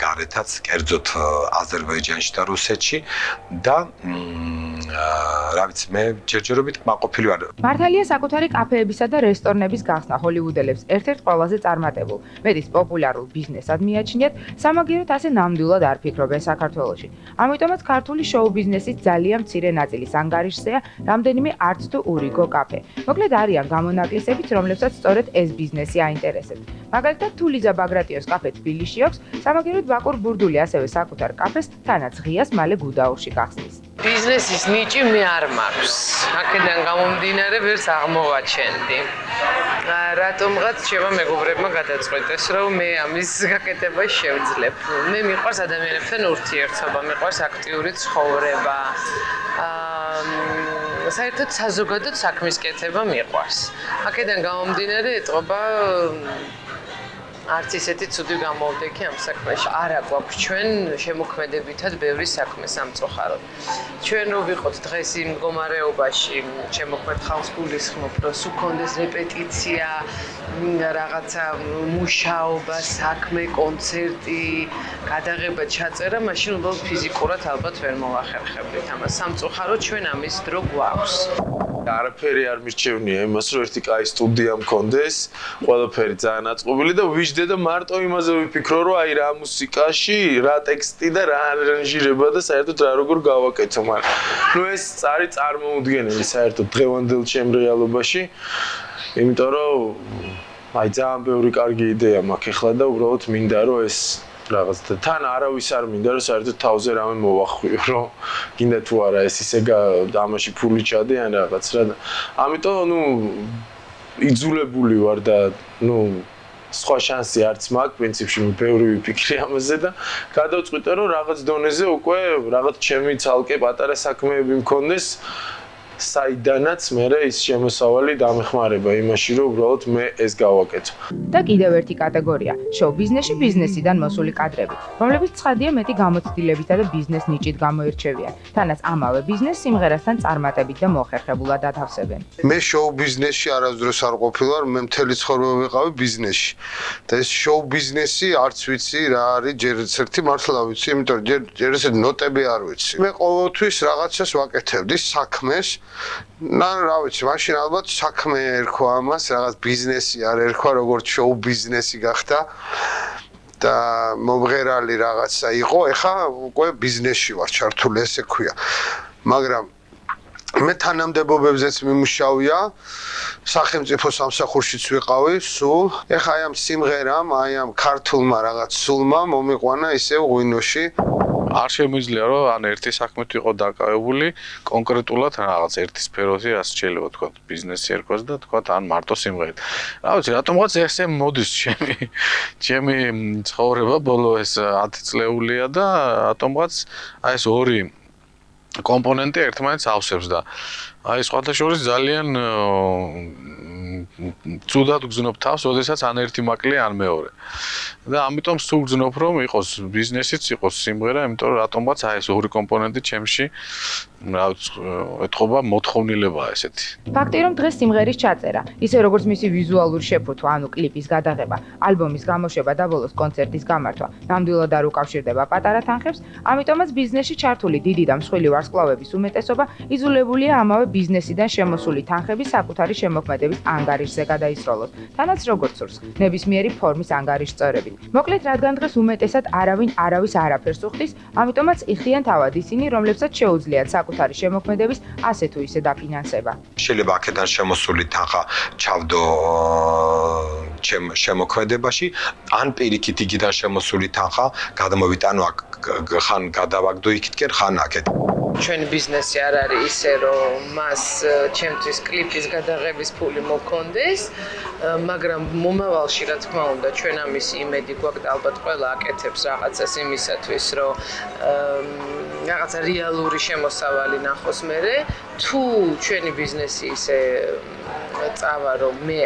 გარეთაც, კერძოდ აზერბაიჯანში და რუსეთში და რა ვიცი, მე ჯერჯერობით კმაყოფილი ვარ. მართალია საკუთარი კაფეებისა და რესტორნების გახსნა ჰოლივუდელებს ერთ-ერთ ყველაზე წარმატებულ, მეტის პოპულარულ ბიზნესად მიაჩნიათ, სამაგიეროდ ასე ნამდვილად არ ფიქრობენ საქართველოში. ამიტომაც ქართული შოუ ბიზნესის ძალიან მცირე ნაწილის ანგარიშზეა რამდენიმე არც თუ ურიგო კაფე. მოკლედ არიან გამონაკლისებიც, რომლებსაც სწორედ ეს ბიზნესი აინტერესებს. მაგალითად, თუ ლიზა ბაგრატიოს კაფე თბილისში აქვს, სამაგიეროდ ბაკურ ბურდული ასევე საკუთარ კაფეს თანაც ღიას მალე გუდაურში გახსნის. ბიზნესის ნიჭი მე არ მაქვს. აქედან გამომდინარე ვერც აღმოვაჩენდი. რატომღაც შევა მეგობრებმა გადაწყვეტეს, რომ მე ამის გაკეთება შევძლებ. მე მიყვარს ადამიანებთან ურთიერთობა, მიყვარს აქტიური ცხოვრება. საერთოდ საზოგადო საქმის კეთება მიყვარს. აქედან გამომდინარე ეტყობა არც ისეთი ცუდი გამოვდექი ამ საქმეში. არა გვაქვს ჩვენ შემოქმედებითად ბევრი საქმე სამწუხაროდ. ჩვენ რო ვიყოთ დღეს იმ მდგომარეობაში, შემოქმედ ხალხს გულისხმობ, რომ სულ კონდეს რეპეტიცია, რაღაცა მუშაობა, საქმე, კონცერტი, გადაღება, ჩაწერა, მაშინ უბრალოდ ფიზიკურად ალბათ ვერ მოვახერხებდით ამას. სამწუხაროდ ჩვენ ამის დრო გვაქვს. არაფერი არ მირჩევნია იმას, რომ ერთი კაი სტუდია მქონდეს, ყველაფერი ძალიან აწყობილი და ვიждე და მარტო იმაზე ვიფიქრო, რომ აი რა მუსიკაში, რა ტექსტი და რა არანჟირება და საერთოდ რა როგორ გავაკეთო, მაგრამ ნუ ეს არის წარმოუდგენელი საერთოდ დღევანდელ ჩემ რეალობაში, იმიტომ რომ აი ძალიან ბევრი კარგი იდეა მაქვს ახლა და უბრალოდ მინდა რომ ეს რაღაც და თან არავის არ მინდა რომ საერთოდ თავზე რამე მოვახვიო რომ გინდა თუ არა ეს ისე ამაში ფული ჩადე ან რაღაც რა და ამიტომ ნუ იძულებული ვარ და ნუ სხვა შანსი არც მაქვს პრინციპში ბევრი ვიფიქრე ამაზე და გადავწყვიტე რომ რაღაც დონეზე უკვე რაღაც ჩემი ცალკე პატარა საქმეები მქონდეს საიდანაც მე ის შემოსავალი დამეხმარება იმაში რომ უბრალოდ მე ეს გავაკეთო. და კიდევ ერთი კატეგორია, შოუ ბიზნესში ბიზნესიდან მოსული კადრები, რომლებიც ცხადია მეტი გამოცდილებითა და ბიზნეს ნიჭით გამოირჩევიან. თანაც ამავე ბიზნეს სიმღერასთან წარმატებით და მოხერხებულად ათავსებენ. მე შოუ ბიზნესში არასდროს არ ყოფილვარ, მე მთელი ცხოვრება ვიყავი ბიზნესში. და ეს შოუ ბიზნესი არც ვიცი რა არის, ჯერ ერთი მართლა ვიცი, იმიტომ რომ ჯერ ესეთი ნოტები არ ვიცი. მე ყოველთვის რაღაცას ვაკეთებდი საქმეს რა ვიცი, მაშინ ალბათ საქმე ერქვა ამას, რაღაც ბიზნესი არ ერქვა, როგორც შოუ ბიზნესი გახდა და მომღერალი რაღაცა იყო, ეხა უკვე ბიზნესში ვარ ჩართული, ესე ქვია. მაგრამ მე თანამდებობებზეც მიმუშავია, სახელმწიფო სამსახურშიც ვიყავი, სულ. ეხა აი ამ სიმღერამ, აი ამ ქართულმა რაღაც სულმა მომიყვანა ისევ ღვინოში. არ შემიძლია რომ ან ერთი საქმით ვიყო დაკავებული კონკრეტულად რაღაც ერთი სფეროზე ასე შეიძლება თქვა ბიზნესი ერქვას და თქვა ან მარტო სიმღერით. რა ვიცი, რატომღაც ესე მოდის ჩემი ცხოვრება ბოლო ეს 10 წლეულია და რატომღაც აი ეს ორი კომპონენტი ერთმანეთს ავსებს და აი სხვათა შორის ძალიან ცუდად გზნობ თავს, ოდესაც ან ერთი მაკლი, ან მეორე. და ამიტომ სულ გზნობ რომ იყოს ბიზნესიც, იყოს სიმღერა, იმიტომ რომ რატომღაც აი ეს ორი კომპონენტი ჩემში რა ეთყობა მოთხოვნილებაა ესეთი. ფაქტი რომ დღეს სიმღერის ჩაწერა, ისე როგორც მისი ვიზუალური შეფუთვა, ანუ კლიპის გადაღება, ალბომის გამოშვება და ბოლოს კონცერტის გამართვა, ნამდვილად არ უკავშირდება პატარა თანხებს, ამიტომაც ბიზნესში ჩართული დიდი და მსხვილი ვარსკვლავების უმეტესობა იძულებულია ამავე ბიზნესიდან შემოსული თანხების საკუთარი შემოქმედების ანგარიშზე გადაისროლოს, თანაც როგორც სურს, ნებისმიერი ფორმის ანგარიშწორებით. მოკლედ, რადგან დღეს უმეტესად არავინ არავის არაფერს უხდის, ამიტომაც იხდიან თავად ისინი, რომლებსაც შეუძლიათ საკუთარი შემოქმედების ასე თუ ისე დაფინანსება. შეიძლება აქედან შემოსული თანხა ჩავდო შემოქმედებაში, ან პირიქით იგიდან შემოსული თანხა გადმოვიტანო აქ ხან გადავაგდო იქითკენ, ხან აქეთ. ჩვენი ბიზნესი არ არის ისე, რომ მას ჩემთვის კლიპის გადაღების ფული მოქონდეს, მაგრამ მომავალში რა თქმა უნდა ჩვენ ამის იმედი გვაქვს და ალბათ ყველა აკეთებს რაღაცას იმისათვის, რომ რაღაცა რეალური შემოსავალი ნახოს მერე, თუ ჩვენი ბიზნესი ისე წავა, რომ მე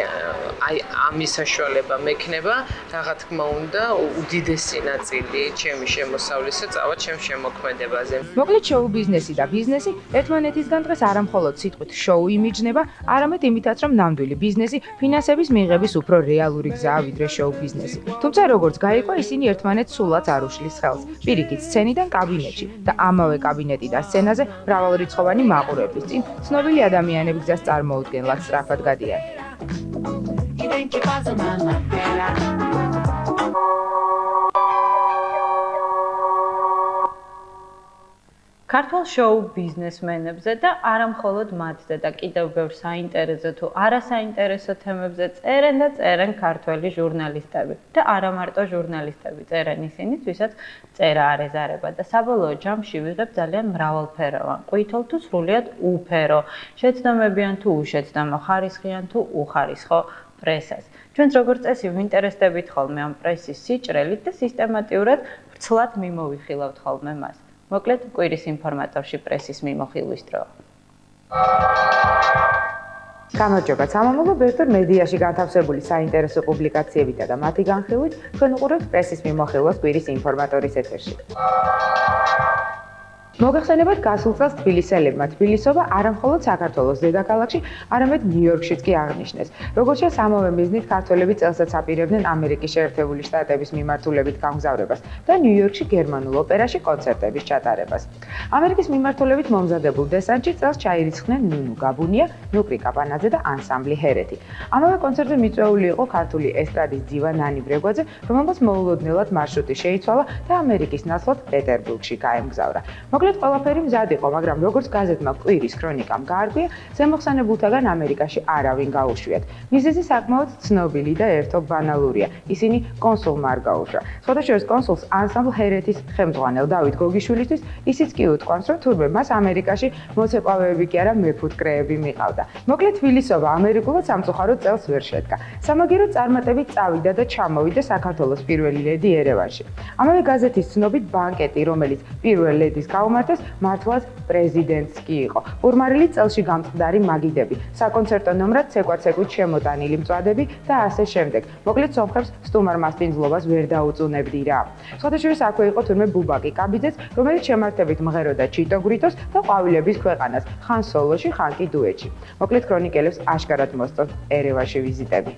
აი ამის საშუალება მექნება, რა თქმა უნდა, უდიდესი ნაწილი ჩემი შემოსავლისა წავა ჩემ შემოქმედებაზე. მოკლედ შოუ ბიზნესი და ბიზნესი ერთმანეთისგან დღეს არა მხოლოდ სიტყვით შოუ იმიჯნება, არამედ იმითაც, რომ ნამდვილი ბიზნესი ფინანსების მიღების უფრო რეალური გზაა ვიდრე შოუ ბიზნესი. თუმცა როგორც გაირკვა, ისინი ერთმანეთს სულაც არ უშლის ხელს. პირიქით სცენიდან კაბინეტში და ამავე კაბინეტი და სცენაზე მრავალრიცხოვანი მაყურებლის წინ ცნობილი ადამიანები გზას წარმოუდგენლად სწრაფად გადიან. ქართულ შოუ ბიზნესმენებზე და არა მხოლოდ მათზე და კიდევ ბევრ საინტერესო თუ არასაინტერესო თემებზე წერენ და წერენ ქართველი ჟურნალისტები და არა მარტო ჟურნალისტები წერენ ისინი, ვისაც წერა არ ეზარება და საბოლოო ჯამში ვიღებ ძალიან მრავალფეროვან, ყვითელ თუ სრულიად უფერო, შეცდომებიან თუ უშეცდომო, ხარისხიან თუ უხარისხო პრესას. ჩვენც როგორც წესი ვინტერესდებით ხოლმე ამ პრესის სიჭრელით და სისტემატიურად ვრცლად მიმოვიხილავთ ხოლმე მას. მოკლედ კვირის ინფორმატორში პრესის მიმოხილვის დრო. გამარჯობა, სამომავლო ბერძნულ მედიაში განთავსებული საინტერესო პუბლიკაციებითა და მათი განხილვით თქვენ უყურებთ პრესის მიმოხილვას კვირის ინფორმატორის ეთერში. მოგეხსენებათ გასულ წელს თბილისელებმა თბილისობა არა მხოლოდ საქართველოს დედაქალაქში, არამედ ნიუ-იორკშიც კი აღნიშნეს. როგორც ჩანს, ამავე მიზნით ქართველები წელსაც აპირებდნენ ამერიკის შეერთებული შტატების მიმართულებით გამგზავრებას და ნიუ-იორკში გერმანულ ოპერაში კონცერტების ჩატარებას. ამერიკის მიმართულებით მომზადებულ დესანტში წელს ჩაირიცხნენ ნუნუ გაბუნია, ნუკრი კაპანაძე და ანსამბლი ჰერეთი. ამავე კონცერტზე მიწვეული იყო ქართული ესტრადის დივა ნანი ბრეგვაძე, რომელმაც მოულოდნელად მარშრუტი შეიცვალა და ამერიკის ნაცვლად პეტერბურგში გაემგზავრა. მოკლედ ყველაფერი მზად იყო, მაგრამ როგორც გაზეთმა კვირის ქრონიკამ გაარკვია, ზემოხსენებულთაგან ამერიკაში არავინ გაუშვიათ. მიზეზი საკმაოდ ცნობილი და ერთო ბანალურია. ისინი კონსულმა არ გაუშვა. სხვადასხვა კონსულს ანსამბლ ჰერეთის ხელმძღვანელ დავით გოგიშვილისთვის ისიც კი უთქვამს, რომ თურმე მას ამერიკაში მოცეკვავეები კი არა მეფუტკრეები მიყავდა. მოკლედ თბილისობა ამერიკულად სამწუხაროდ წელს ვერ შედგა. სამაგიეროდ წარმატებით წავიდა და ჩამოვიდა საქართველოს პირველი ლედი ერევანში. ამავე გაზეთის ცნობით ბანკეტი, რომელიც პირველ ლედის გაუმართეს, მართლაც პრეზიდენტს კი იყო. ურმარილი წელში გამწყდარი მაგიდები, საკონცერტო ნომრად ცეკვაცეკვით შემოტანილი მწვადები და ასე შემდეგ. მოკლედ სომხებს სტუმარ მასპინძლობას ვერ დაუწუნებდი რა. სხვადასხვა აქვე იყო თურმე ბუბაკი კაბიძეც, რომელიც შემართებით მღეროდა ჩიტო გრიტოს და ყვავილების ქვეყანას, ხან სოლოში, ხან კი დუეტში. მოკლედ ქრონიკელებს აშკარად მოსწონთ ერევანში ვიზიტები.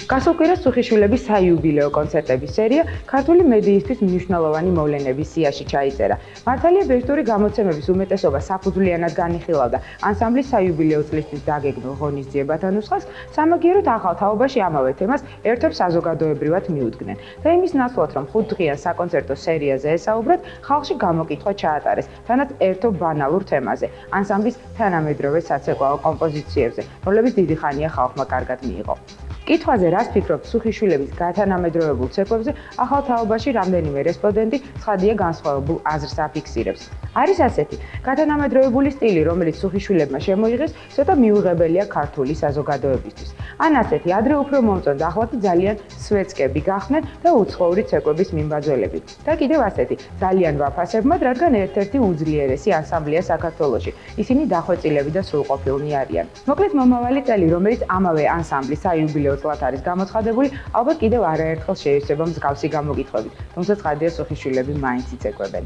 გასულ კვირას სუხიშვილების საიუბილეო კონცერტების სერია ქართული მედიისთვის მნიშვნელოვანი მოვლენების სიაში ჩაიწერა. მართალია ბერძნული გამოცემების უმეტესობა საფუძვლიანად განიხილავდა ანსამბლის საიუბილეო წლისთვის დაგეგმილ ღონისძიებათა ნუსხას, სამაგიეროდ ახალ თაობაში ამავე თემას ერთობს საზოგადოებრივად მიუძგნენ. და იმის ნაცვლად, რომ 5 დღიან საკონცერტო სერიაზე ესაუბრეთ, ხალხში გამოკითხვა ჩაატარეს, თანაც ერთო ბანალურ თემაზე, ანსამბლის თანამედროვე საცეკვაო კომპოზიციებზე, რომლებიც დიდი ხანია ხალხმა კარგად მიიღო. კითხვაზე რას ფიქრობთ სუხიშვილების გათანამედროვებულ ცეკვებზე, ახალ თაობაში რამდენიმე რესპონდენტი ცხადია განსხვავებულ აზრს აფიქსირებს. არის ასეთი, გათანამედროვებული სტილი, რომელიც სუხიშვილებმა შემოიღეს, ცოტა მიუღებელია ქართული საზოგადოებისთვის. ან ასეთი, ადრე უფრო მომწონთ, ახლა კი ძალიან სვეცკები გახდნენ და უცხოური ცეკვების მიმბაძველები. და კიდევ ასეთი, ძალიან ვაფასებმად, რადგან ერთ-ერთი უძლიერესი ანსამბლია საქართველოში. ისინი დახვეწილები და სრულყოფილნი არიან. მოკლედ მომავალი წელი, რომელიც ამავე ანსამბლის საიუბილეო წლად არის გამოცხადებული, ალბათ კიდევ არაერთხელ შეისწება მსგავსი გამოკითხვებით, თუმცა ცხადია სუხიშვილები მაინც იწეკვებენ.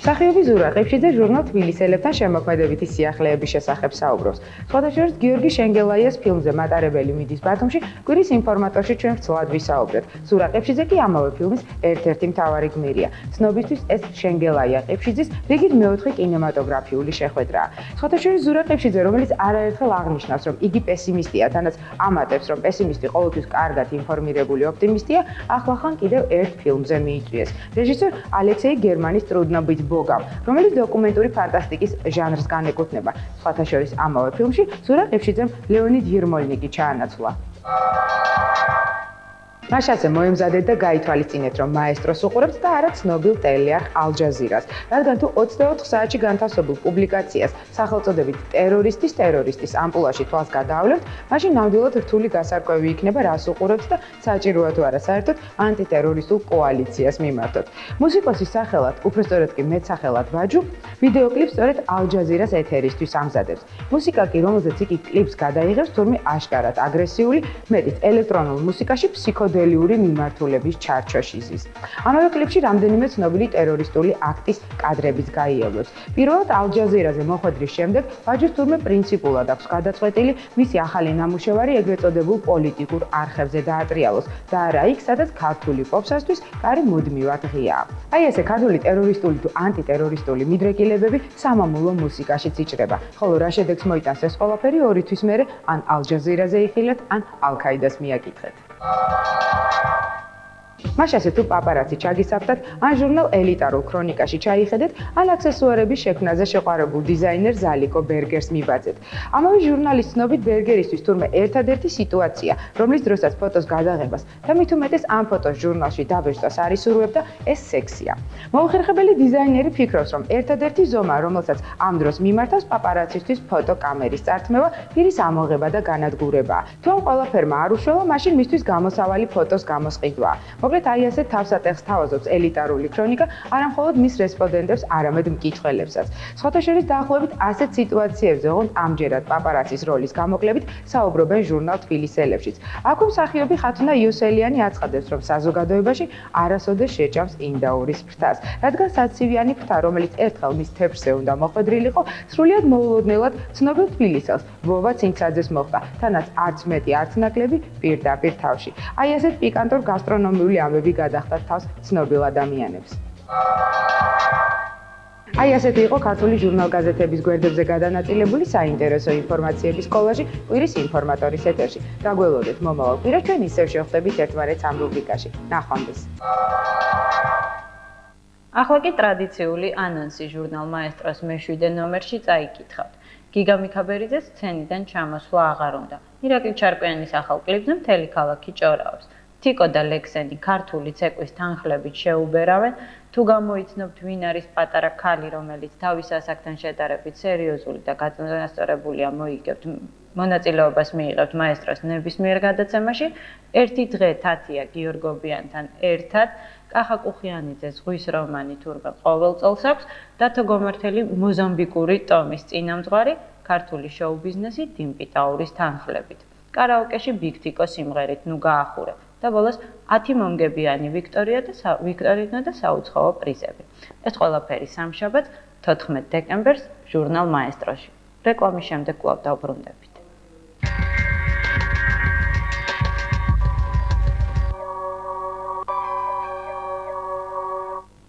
მსახიობი ზურა ყიფშიძე ჟურნალ თბილისელებთან შემოქმედებითი სიახლეების შესახებ საუბრობს. სხვადასხვა გიორგი შენგელაიას ფილმზე „მატარებელი მიდის ბათუმში“ კვირის ინფორმატორში ჩვენ ვრცლად ვისაუბრეთ. ზურა ყიფშიძე კი ამავე ფილმის ერთ-ერთი მთავარი გმირია. ცნობისთვის ეს შენგელაია ყიფშიძის რიგით მეოთხე კინემატოგრაფიული შეხვედრაა. სხვადასხვა ზურა ყიფშიძე, რომელიც არაერთხელ აღნიშნავს, რომ იგი პესიმისტია, თანაც ამატებს, რომ პესიმისტი ყოველთვის კარგად ინფორმირებული ოპტიმისტია, ახლახან კიდევ ერთ ფილმზე მიიწვიეს. რეჟისორ ალექსეი გერმანის ტრუდნobit ბოგამ, რომელიც დოკუმენტური ფანტასტიკის ჟანრს განეკუთვნება. სხვათა შორის ამავე ფილმში ზურა ყიფშიძემ ლეონიდ იერმოლნიკი ჩაანაცვლა. მაშასე მოემზადეთ და გაითვალისწინეთ, რომ მაესტროს უყურებთ და არა ცნობილ ტელეარხ ალ-ჯაზირას, რადგან თუ 24 საათში განთავსებულ პუბლიკაციას სახელწოდებით ტერორისტის ამპულაში თვალს გადაავლებთ, მაშინ ნამდვილად რთული გასარკვევი იქნება, რას უყურებთ და საჭიროა თუ არა საერთოდ ანტიტერორისტულ კოალიციას მიმართოთ. მუსიკოსის სახელად, უბრალოდ კი მეტსახელად ვაჯუ, ვიდეოკლიპს სწორედ ალ-ჯაზირას ეთერისთვის ამზადებს. მუსიკა კი, რომელზეც იგი კლიპს გადაიღებს, თურმე აშკარად აგრესიული, მეტიც ელექტრონულ მუსიკაში ფსიქოდელიური მიმართულების ჩარჩოში ზის. ამავე კლიპში რამდენიმე ცნობილი ტერორისტული აქტის კადრებიც გაიავლებს. პირველად ალ-ჯაზირაზე მოხვედრის შემდეგ ვაჯუს თურმე პრინციპულად აქვს გადაწყვეტილი მისი ახალი ნამუშევარი ეგრეთ წოდებულ პოლიტიკურ არხებზე დაატრიალოს და არა იქ, სადაც ქართული პოპსასთვის კარი მუდმივად ღიაა. აი ესე ქართული ტერორისტული თუ ანტიტერორისტული მიდრეკილებები სამამულო მუსიკაშიც იჭრება, ხოლო რა შედეგს მოიტანს ეს ყველაფერი 2 თვის მერე ან ალ-ჯაზირაზე იხილეთ, ან ალ-ქაიდას მიაკითხეთ. მაშასე თუ პაპარაცი ჩაგისაფრთათ, ან ჟურნალ ელიტარულ ქრონიკაში ჩაიხედეთ, ან აქსესუარების შექმნაზე შეყვარებულ დიზაინერ ზალიკო ბერგერს მიბაძეთ. ამავე ჟურნალის ცნობით ბერგერისთვის თურმე ერთადერთი სიტუაცია, რომლის დროსაც ფოტოს გადაღებას და მით უმეტეს ამ ფოტოს ჟურნალში დაბეჭდას არ ისურვებდა, ეს სექსია. მოუხერხებელი დიზაინერი ფიქრობს, რომ ერთადერთი ზომა, რომელსაც ამ დროს მიმართავს პაპარაცისთვის ფოტოკამერის წართმევა, პირის ამოღება და განადგურებაა. თუ ამ ყველაფერმა არ უშველა, მაშინ მისთვის გამოსავალი ფოტოს გამოსყიდვაა. მოკლედ აი ასე თავსატეხს თავაზობს ელიტარული ქრონიკა, არა მხოლოდ მის რესპონდენტებს, არამედ მკითხველებსაც. სხვათა შორის დაახლოებით ასეთ სიტუაციებზე, ოღონდ ამჯერად პაპარაცის როლის გამოკლებით საუბრობენ ჟურნალ თბილისელებშიც. აქვე მსახიობი ხათუნა იოსელიანი აცხადებს, რომ საზოგადოებაში არასოდეს შეჭამს ინდაურის ფრთას, რადგან საცივიანი ფრთა, რომელიც ერთხელ მის თეფშზე უნდა მოხვედრილიყო, სრულიად მოულოდნელად ცნობილ თბილისელს, ვოვა ცინცაძეს მოხვდა, თანაც არც მეტი, არც ნაკლები პირდაპირ თავში. აი ასეთ პიკანტურ გასტრონომიული ამბები გადახდათ თავს ცნობილ ადამიანებს. აი ასეთი იყო ქართული ჟურნალ-გაზეთების გვერდებზე გადანაწილებული საინტერესო ინფორმაციების კოლაჟი კვირის ინფორმატორის ეთერში. დაგველოდეთ მომავალ კვირას, ჩვენ ისევ შევხვდებით ერთმანეთს ამ რუბრიკაში. ნახვამდის. ახლა კი ტრადიციული ანონსი ჟურნალ მაესტროს მე-7 ნომერში წაიკითხავთ. გიგა მიქაბერიძეს სცენიდან ჩამოსვლა აღარ უნდა. ირაკლი ჩარკვიანის ახალ კლიპზე მთელი ქალაქი ჭორაობს. თიკო და ლექსენი ქართული ცეკვის თანხლებით შეუბერავენ, თუ გამოიცნობთ ვინ არის პატარა ქალი, რომელიც თავის ასაკთან შედარებით სერიოზული და გაწონასწორებულია მოიგებთ მონაწილეობას მიიღებთ მაესტროს ნებისმიერ გადაცემაში, ერთი დღე თათია გიორგობიანთან ერთად, კახა კუხიანიძეს ზღვის რომანი თურმე ყოველ წელს აქვს, დათო გომართელი მოზამბიკური ტომის წინამძღვარი, ქართული შოუ-ბიზნესი დიმპიტაურის თანხლებით. კარაოკეში ბიგთიკო სიმღერით ნუ გაახურე. და ბოლოს 10 მომგებიანი ვიქტორინა და საუცხოო პრიზები. ეს ყველაფერი სამშაბათს 14 დეკემბერს ჟურნალ მაესტროში. რეკლამის შემდეგ კვლავ დავბრუნდებით.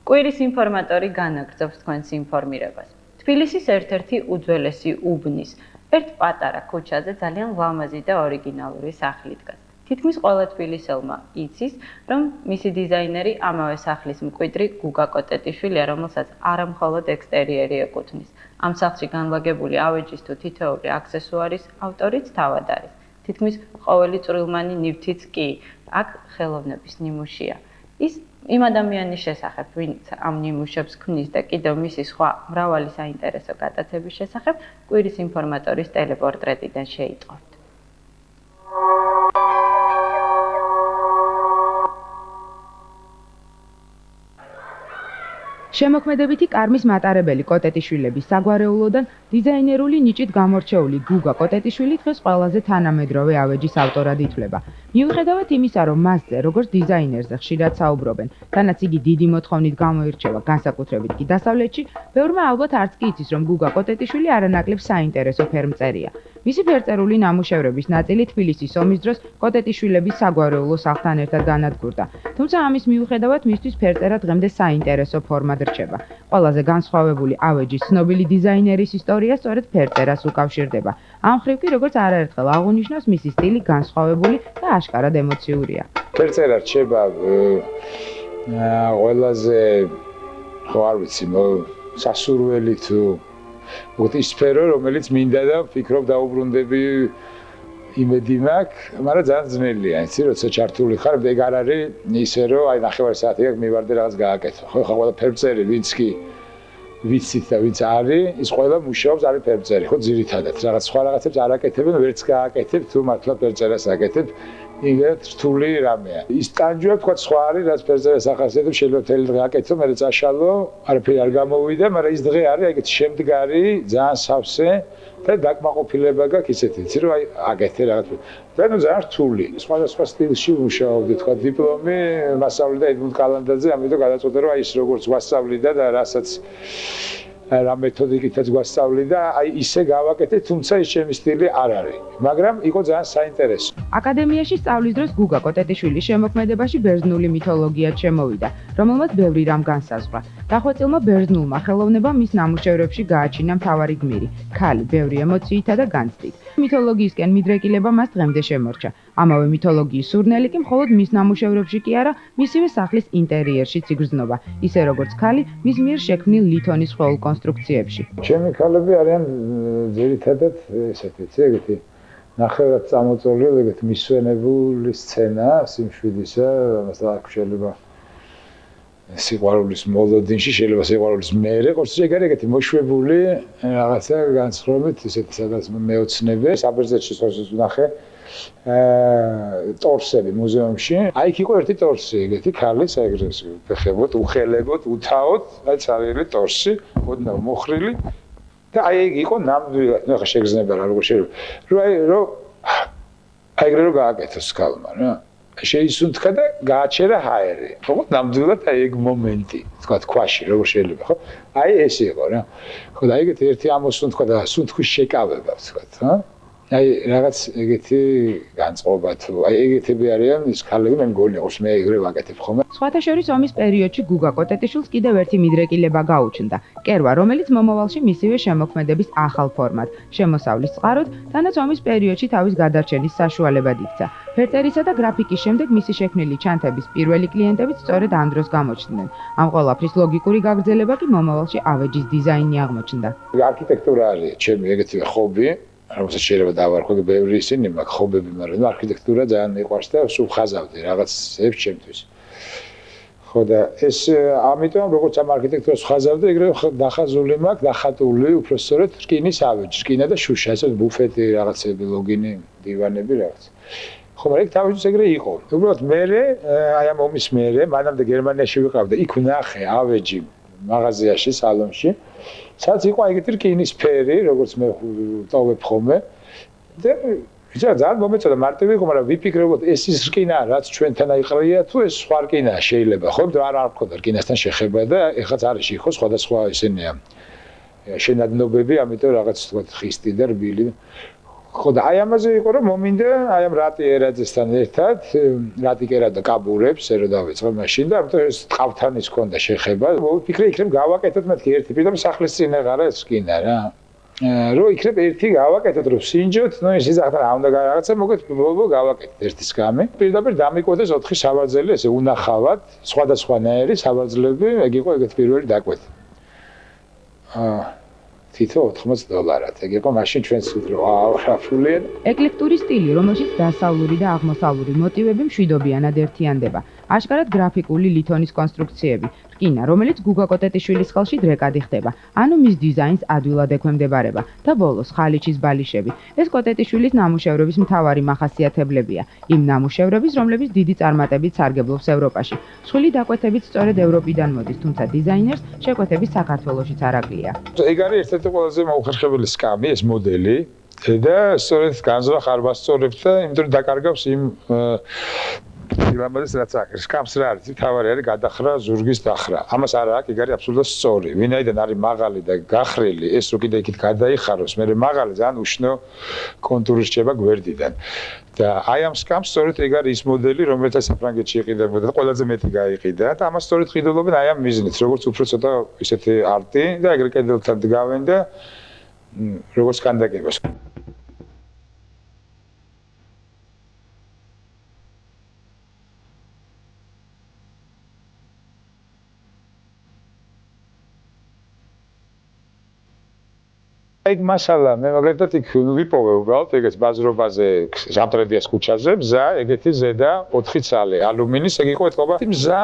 კვირის ინფორმატორი განაგრძობს თქვენს ინფორმირებას. თბილისის ერთ-ერთი უძველესი უბნის, ერთ პატარა ქუჩაზე ძალიან ლამაზი და ორიგინალური სახლი დგას. თითქმის ყველა თბილისელმა იცის, რომ მისი დიზაინერი ამავე სახლის მკვიდრი გუგა კოტეტიშვილია, რომელსაც არა მხოლოდ ექსტერიერი ეკუთვნის. ამ სახლში განლაგებული ავეჯის თუ თითოეული აქსესუარის ავტორიც თავად არის. თითქმის ყოველი წვრილმანი ნივთიც კი აქ ხელოვნების ნიმუშია. ის იმ ადამიანის შესახებ, ვინც ამ ნიმუშებს ქმნის და კიდევ მისი სხვა მრავალი საინტერესო გატაცების შესახებ, კვირის ინფორმატორის ტელეპორტრეტიდან შეიტყობთ. შემოქმედებითი კარმის მატარებელი კოტეტიშვილების საგვარეულოდან დიზაინერული ნიჭით გამორჩეული გუგა კოტეტიშვილი დღეს ყველაზე თანამედროვე ავეჯის ავტორად ითვლება. მიუხედავად იმისა, რომ მასზე, როგორც დიზაინერზე ხშირად საუბრობენ, თანაც იგი დიდი მოთხოვნით გამოირჩევა, განსაკუთრებით კი დასავლეთში, ბევრმა ალბათ არც კი იცის, რომ გუგა კოტეტიშვილი არანაკლებ საინტერესო ფერმწერია. მისი ფერწერული ნამუშევრების ნაწილი თბილისის ომის დროს კოტეტიშვილების საგვარეულო სახლთან ერთად განადგურდა. თუმცა ამის მიუხედავად მისთვის ფერწერა დღემდე საინტერესო ფორმად რჩება. ყველაზე განსხვავებული ავეჯის ცნობილი დიზაინერის ისტორია სწორედ ფერწერას უკავშირდება. ამ მხრივ კი როგორც არაერთხელ აღუნიშნავს, მისი სტილი განსხვავებული და აშკარად ემოციურია. ფერწერა რჩება ყველაზე არ ვიცი, სასურველი თუ ის სფერო, რომელიც მინდა და ვფიქრობ დაუბრუნდები იმედი მაქვს, მაგრამ ძალიან ძნელია, იცი, როცა ჩართული ხარ, ეგ არ არის ისე რომ აი ნახევარი საათი აქ მივარდე რაღაც გააკეთო. ხო, ხა ყველა ფერწერი, ვინც კი ვიცით და ვინც არის, ის ყველა მუშაობს არის ფერწერი, ხო, ძირითადად. რაღაც სხვა რაღაცებს არ აკეთებენ, ვერც გააკეთებ, თუ მართლა ფერწერას აკეთებ, იგივე რთული რამეა. ის ტანჯვა თქვა სხვა არის, რაც ფერწერას ახასიათებს, შეიძლება თელი დღე აკეთო, მერე წაშალო, არაფერი არ გამოვიდა, მაგრამ ის დღე არის ეგეთ შემდგარი, ძალიან სავსე და დაკმაყოფილება გაქვს ისეთი, იცი რომ აი აკეთე რაღაც. და ნუ ძალიან რთული. სხვადასხვა სტილში ვმუშაობდი, თქვა დიპლომი, მასწავლე ედმუნდ კალანდაძე, ამიტომ გადაწყვეტე რომ აი ის როგორც ვასწავლიდა და რასაც რა მეთოდიკითაც გვასწავლიდა, აი ისე გავაკეთე, თუმცა ის ჩემი სტილი არ არის. მაგრამ იყო ძალიან საინტერესო. აკადემიაში სწავლის დროს გუგა კოტეტიშვილის შემოქმედებაში ბერძნული მითოლოგიაც შემოვიდა, რომელმაც ბევრი რამ განსაზღვრა. დახვეწილმა ბერძნულმა ხელოვნებამ მის ნამუშევრებში გააჩინა მთავარი გმირი, ქალი, ბევრი ემოციითა და განცდით. მითოლოგიისკენ მიდრეკილება მას დღემდე შემორჩა. ამავე მითოლოგიის სურნელი კი მხოლოდ მის ნამუშევრებში კი არა, მისივე სახლის ინტერიერშიც იგრძნობა, ისე როგორც ქალი მის მიერ შექმნილ ლითონის ხეულ კონსტრუქციებში. ჩემი ქალები არიან ძირითადად ესეთი, ეგეთი ნახევრად წამოწოლილი, ეგეთი მისვენებული სცენა სიმშვიდისა, ამასთან აქ შეიძლება სიყვარულის მოლოდინში, შეიძლება სიყვარულის მერე, ყოველთვის ეგ არის ეგეთი მოშვებული რაღაცა განსხვავებით, ისეთი სადაც მეოცნები, საბერძნეთში სწორედ ვნახე ტორსები მუზეუმში. აი იქ იყო ერთი ტორსი, ეგეთი ქალის ეგრეს ფეხებოთ, უხელებოთ, უთავოთ, აი ცალკეული ტორსი, ოდნავ მოხრილი და აი ეგ იყო ნამდვილად, ნუ ხა შეგრძნება რა როგორ შეიძლება. რომ აი ეგრე რომ გააკეთოს ქალმა, რა. შეისუნთქა და გააჩერა ჰაერი. ხო, ნამდვილად აი ეგ მომენტი, თქვა ქვაში როგორ შეიძლება, ხო? აი ეს იყო რა. ხო და ეგეთი ერთი ამოსუნთქვა და სუნთქვის შეკავება, თქვა, ხა? აი რაღაც ეგეთი განწყობა თუ აი ეგეთები არიან ის ქალები მე მგონი ყავს მე ეგრე ვაკეთებ ხოლმე. სხვათა შორის ომის პერიოდში გუგა კოტეტიშვილს კიდევ ერთი მიდრეკილება გაუჩნდა. კერვა, რომელიც მომავალში მისივე შემოქმედების ახალ ფორმად, შემოსავლის წყაროდ, თანაც ომის პერიოდში თავის გადარჩენის საშუალებად იქცა. ფერწერისა და გრაფიკის შემდეგ მისი შექმნილი ჩანთების პირველი კლიენტებიც სწორედ ამ დროს გამოჩნდნენ. ამ ყველაფრის ლოგიკური გაგრძელება კი მომავალში ავეჯის დიზაინი აღმოჩნდა. არქიტექტურა არის ჩემი ეგეთი ხობი. რომელსაც შეიძლება დავარქვი, ბევრი ისინი მაქვს ხობები, მაგრამ არქიტექტურა ძალიან მიყვარს და სულ ხაზავდი რაღაცებს ჩემთვის. ხო და ეს ამიტომ როგორც ამ არქიტექტურას ხაზავდი, ეგრევე დახაზული მაქვს, დახატული უბრალოდ რკინის ავეჯი, რკინა და შუშა, ესე ბუფეტი, რაღაცები, ლოგინი, დივანები რაღაც. ხო, მაგრამ ეგ თავისთავად ეგრე იყო. უბრალოდ მე აი ამ ომის მერე, მანამდე გერმანიაში ვიყავდა, იქ ვნახე ავეჯი მაღაზიაში, სალონში. სადაც იყო ეგეთი რკინის ფერი, როგორც მე ვტოვებ ხოლმე. და ძალიან მომეწონა მარტივი იყო, მაგრამ ვიფიქრე, რომ ეს ის რკინა, რაც ჩვენთან აიყრია, თუ ეს სხვა რკინა შეიძლება, ხო? არ მქონდა რკინასთან შეხება და ეხლაც არის იყო სხვადასხვა ისინია. შენადნობები, ამიტომ რაღაც თქვა ხისტი და რბილი. ხო და აი ამაზე იყო რომ მომინდა აი ამ რატი ერაძესთან ერთად, რატი კერა და კაბურებს, ერო დავიწყე მაშინ და ამიტომ ეს ტყავთან ის ქონდა შეხება. მოვიფიქრე იქნებ გავაკეთოთ მეთქი ერთი პირდაპირ სახლის წინ ეღარა ეს რკინა რა. რომ იქნებ ერთი გავაკეთოთ რომ სინჯოთ, ნუ ის ახლა რა უნდა რაღაცა მოგეთ ბოლო გავაკეთეთ ერთის გამი. პირდაპირ დამიკვეთეს 4 სავარძელი, ესე უნახავად, სხვადასხვანაირი სავარძლები, ეგ იყო ეგეთ პირველი დაკვეთა. თითო $80. ეგ იყო მაშინ ჩვენს რო ააფულიან. ეკლექტური სტილი, რომელშიც დასავლური და აღმოსავლური მოტივები მშვიდობიანად ერთიანდება. აშკარად გრაფიკული ლითონის კონსტრუქციები, რკინა, რომელიც გუგა კოტეტიშვილის ხელში დრეკადი ხდება, ანუ მის დიზაინს ადვილად ექვემდებარება და ბოლოს ხალიჩის ბალიშები. ეს კოტეტიშვილის ნამუშევრების მთავარი მახასიათებლებია. იმ ნამუშევრების, რომლებიც დიდი წარმატებით სარგებლობს ევროპაში. სხვილი დაკვეთებით სწორედ ევროპიდან მოდის, თუმცა დიზაინერს შეკვეთების საქართველოშიც არ აკლია. ეგ არის ერთ-ერთი ყველაზე მოუხერხებელი სკამი, ეს მოდელი და სწორედ განზრახ არ ვასწორებ და იმიტომ დაკარგავს იმ იმამადეს რაც აქვს. სკამს რა არის? თავარი არის გადახრა, ზურგის დახრა. ამას არ აქვს, ეგ არის აბსოლუტურად სწორი. ვინაიდან არის მაღალი და გახრილი, ეს რო კიდე იქით გადაიხაროს, მე მაღალი ძალიან უშნო კონტური რჩება გვერდიდან. და აი ამ სკამს სწორედ ეგ არის ის მოდელი, რომელიც საფრანგეთში იყიდებოდა და ყველაზე მეტი გაიყიდა და ამას სწორედ ყიდულობენ აი ამ მიზნით, როგორც უფრო ცოტა ისეთი არტი და ეგრე კედელთან დგავენ და როგორც კანდაკებას. იქ მასალა მე მაგალითად იქ ვიპოვე უბრალოდ ეგეც ბაზრობაზე ჟამტრედიას ქუჩაზე მზა ეგეთი ზედა 4 ცალი ალუმინის ეგ იყო ეთქობა მზა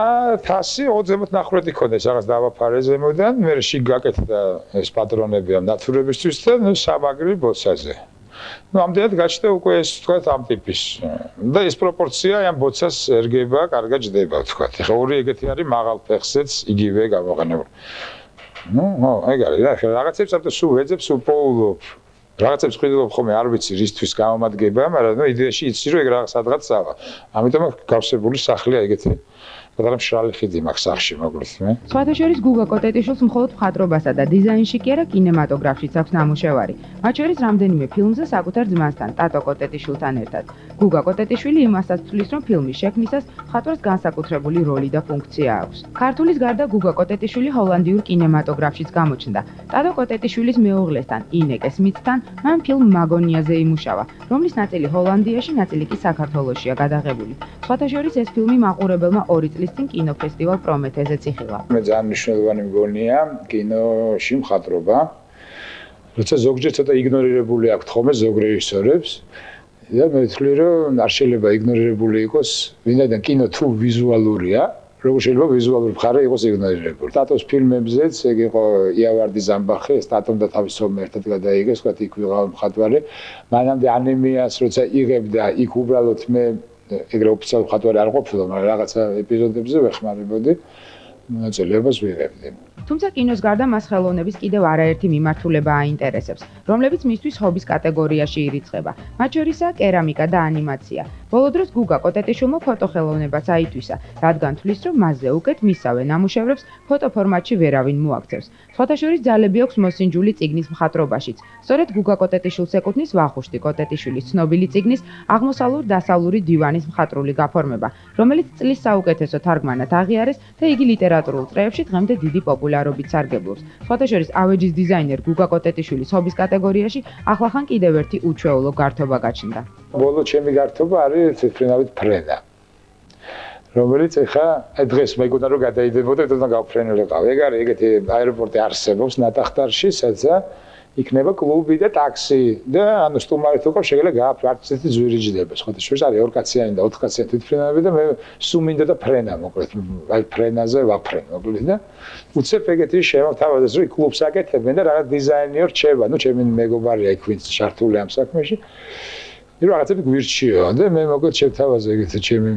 120-90 ქონდეს რაღაც დავაფარე ზემოდან მე შიგ გაკეთდა ეს პატრონები ამ ნათურებისთვის და ნუ სამაგრი ბოცაზე ну ამდენად გაჩნდა უკვე ეს თქვა ამ ტიპის და ეს პროპორცია ამ ბოცას ერგება კარგად ჯდება თქვა ეხლა ორი ეგეთი არის მაღალ ფეხზეც იგივე გამოყენებული ну ეგ არის რა რაღაცებს ამ სულ ვეძებს უპოულობ რაღაცებს ხედავ ხოლმე არ ვიცი რისთვის გამომადგება მაგრამ ნუ იდეაში იცი რომ ეგ რაღაც სადღაცაა ამიტომ გავსებული სახლია ეგეთი მაგრამ მშრალი ხიდი მაქვს სახში მოკლედ მე სხვათა შორის გუგა კოტეტიშვილს მხოლოდ მხატვრობასა და დიზაინში კი არა კინემატოგრაფშიც აქვს ნამუშევარი მათ შორის რამდენიმე ფილმზე საკუთარ ძმასთან ტატო კოტეტიშვილთან ერთად გუგა კოტეტიშვილი იმასაც ცვლის რომ ფილმის შექმნისას მხატვარს განსაკუთრებული როლი და ფუნქცია აქვს ქართულის გარდა გუგა კოტეტიშვილი ჰოლანდიურ კინემატოგრაფშიც გამოჩნდა ტატო კოტეტიშვილის მეუღლესთან ინეკეს მიცთან მან ფილმ მაგონიაზე იმუშავა რომლის ნაწილი ჰოლანდიაში ნაწილი კი საქართველოშია გადაღებული სხვათა შორის ეს ფილმი მაყურებელმა 2 წლის წინ კინოფესტივალ პრომეთეზეც იხილა. მე ძალიან მნიშვნელოვანი მგონია კინოში მხატვრობა. როცა ზოგჯერ ცოტა იგნორირებული აქვს ხოლმე ზოგ რეჟისორებს და მე ვთვლი რომ არ შეიძლება იგნორირებული იყოს ვინაიდან კინო თუ ვიზუალურია, როგორ შეიძლება ვიზუალური მხარე იყოს იგნორირებული. ტატოს ფილმებზეც ეგ იყო იავარდი ზამბახი, ეს ტატომ და თავის სომე ერთად გადაიგეს, თქვა იქ ვიღავ მხატვარი. მანამდე ანემიას როცა იღებდა, იქ უბრალოდ მე ეგრე ოფიციალური მხატვარი არ ყოფილა, მაგრამ რაღაცა ეპიზოდებზე ვეხმარებოდი, მონაწილეობას ვიღებდი. თუმცა კინოს გარდა მას ხელოვნების კიდევ არაერთი მიმართულება აინტერესებს, რომლებიც მისთვის ჰობის კატეგორიაში ირიცხება. მათ შორისაა კერამიკა და ანიმაცია. ბოლო დროს გუგა კოტეტიშვილმა ფოტოხელოვნებაც აითვისა, რადგან თვლის, რომ მასზე უკეთ მისავე ნამუშევრებს ფოტოფორმატში ვერავინ მოაქცევს. სხვათა შორის ძალები აქვს მოსინჯული წიგნის მხატვრობაშიც. სწორედ გუგა კოტეტიშვილს ეკუთვნის ვახუშტი კოტეტიშვილის ცნობილი წიგნის აღმოსავლურ-დასავლური დივანის მხატვრული გაფორმება, რომელიც წლის საუკეთესო თარგმანად აღიარეს და იგი ლიტერატურულ წრეებში დღემდე დიდი პოპულარობით სარგებლობს. სხვათა შორის ავეჯის დიზაინერ გუგა კოტეტიშვილის ჰობის კატეგორიაში ახლახან კიდევ ერთი უჩვეულო გართობა გაჩნდა. ბოლო ჩემი გართობა არის ციფრინავით ფრენა. რომელიც ეხა დღეს მეგონა რომ გადაიდებოდა და გავფრენილიყავ. ეგ არის ეგეთი აეროპორტი არსებობს ნატახტარში, სადაც იქნება კლუბი და ტაქსი და ანუ სტუმარით უკვე შეიძლება გააფრთხილდეს ესეთი ზვირიჯდება. სხვათა შორის არის 2 კაციანი და 4 კაციანი თვითფრენები და მე სულ მინდა და ფრენა მოკლედ. აი ფრენაზე ვაფრენ მოკლედ და უცებ ეგეთი შემოთავაზეს რომ კლუბს აკეთებენ და რაღაც დიზაინერი რჩება. ნუ ჩემი მეგობარია იქ ვინც ჩართული ამ საქმეში. ის რაღაცები გვირჩიო და მე მოკლედ შევთავაზე ეგეთი ჩემი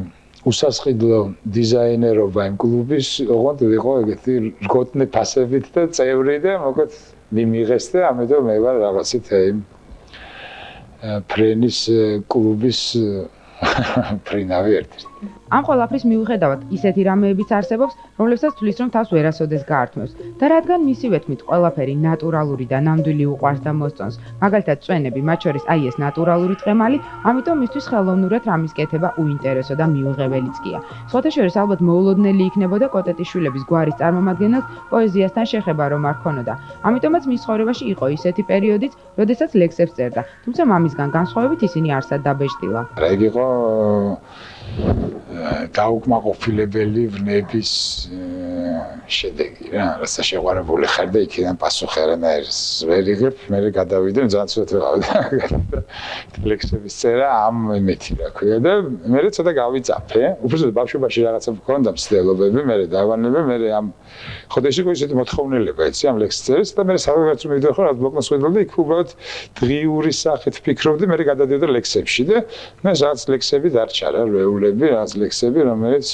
უსასყიდლო დიზაინერობა იმ კლუბის, ოღონდ ვიყო ეგეთი რგოტნი ფასებით და წევრი და მოკლედ მიმიღეს და ამიტომ მე ვარ რაღაცით იმ ფრენის კლუბის ფრინავი ერთ-ერთი. ამ ყველაფრის მიუხედავად, ისეთი რამეებიც არსებობს, რომლებსაც თვლის, რომ თავს ვერასოდეს გაართმევს. და რადგან მისივე თქმით, ყველაფერი ნატურალური და ნამდვილი უყვარს და მოსწონს, მაგალითად, წვენები, მათ შორის აი ეს ნატურალური ტყემალი, ამიტომ მისთვის ხელოვნურად რამის კეთება უინტერესო და მიუღებელიც გია. სხვათა შორის ალბათ მოულოდნელი იქნებოდა კოტეტიშვილების გვარის წარმომადგენელს პოეზიასთან შეხება რომ არ ქონოდა. ამიტომაც მის ცხოვრებაში იყო ისეთი პერიოდიც, როდესაც ლექსებს წერდა, თუმცა მამისგან განსხვავებით ისინი არსად დაბეჭდილა. რა იგი იყო დაუკმაყოფილებელი ვნების შედეგი რა, რასაც შეყვარებული ხარ და იქიდან პასუხი არანაირს ვერ იღებ, მე გადავიდე, ძალიან ცუდად ვიყავდი. ლექსების წერა ამ იმეთი რა ქვია და მე ცოტა გავიწაფე. უბრალოდ ბავშვობაში რაღაცა მქონდა მცდელობები, მე დავანებე, მე ამ ხოდეში იყო ისეთი მოთხოვნილება, იცი, ამ ლექსის წერის და მე საერთოდ მივიდოდი ხო, რა ბლოკნოტს ვიდოდი, იქ უბრალოდ დღიური სახით ფიქრობდი, მე გადადიოდი ლექსებში და მე რაღაც ლექსები დარჩა რა, რეულები, რაღაც ლექსები, რომელიც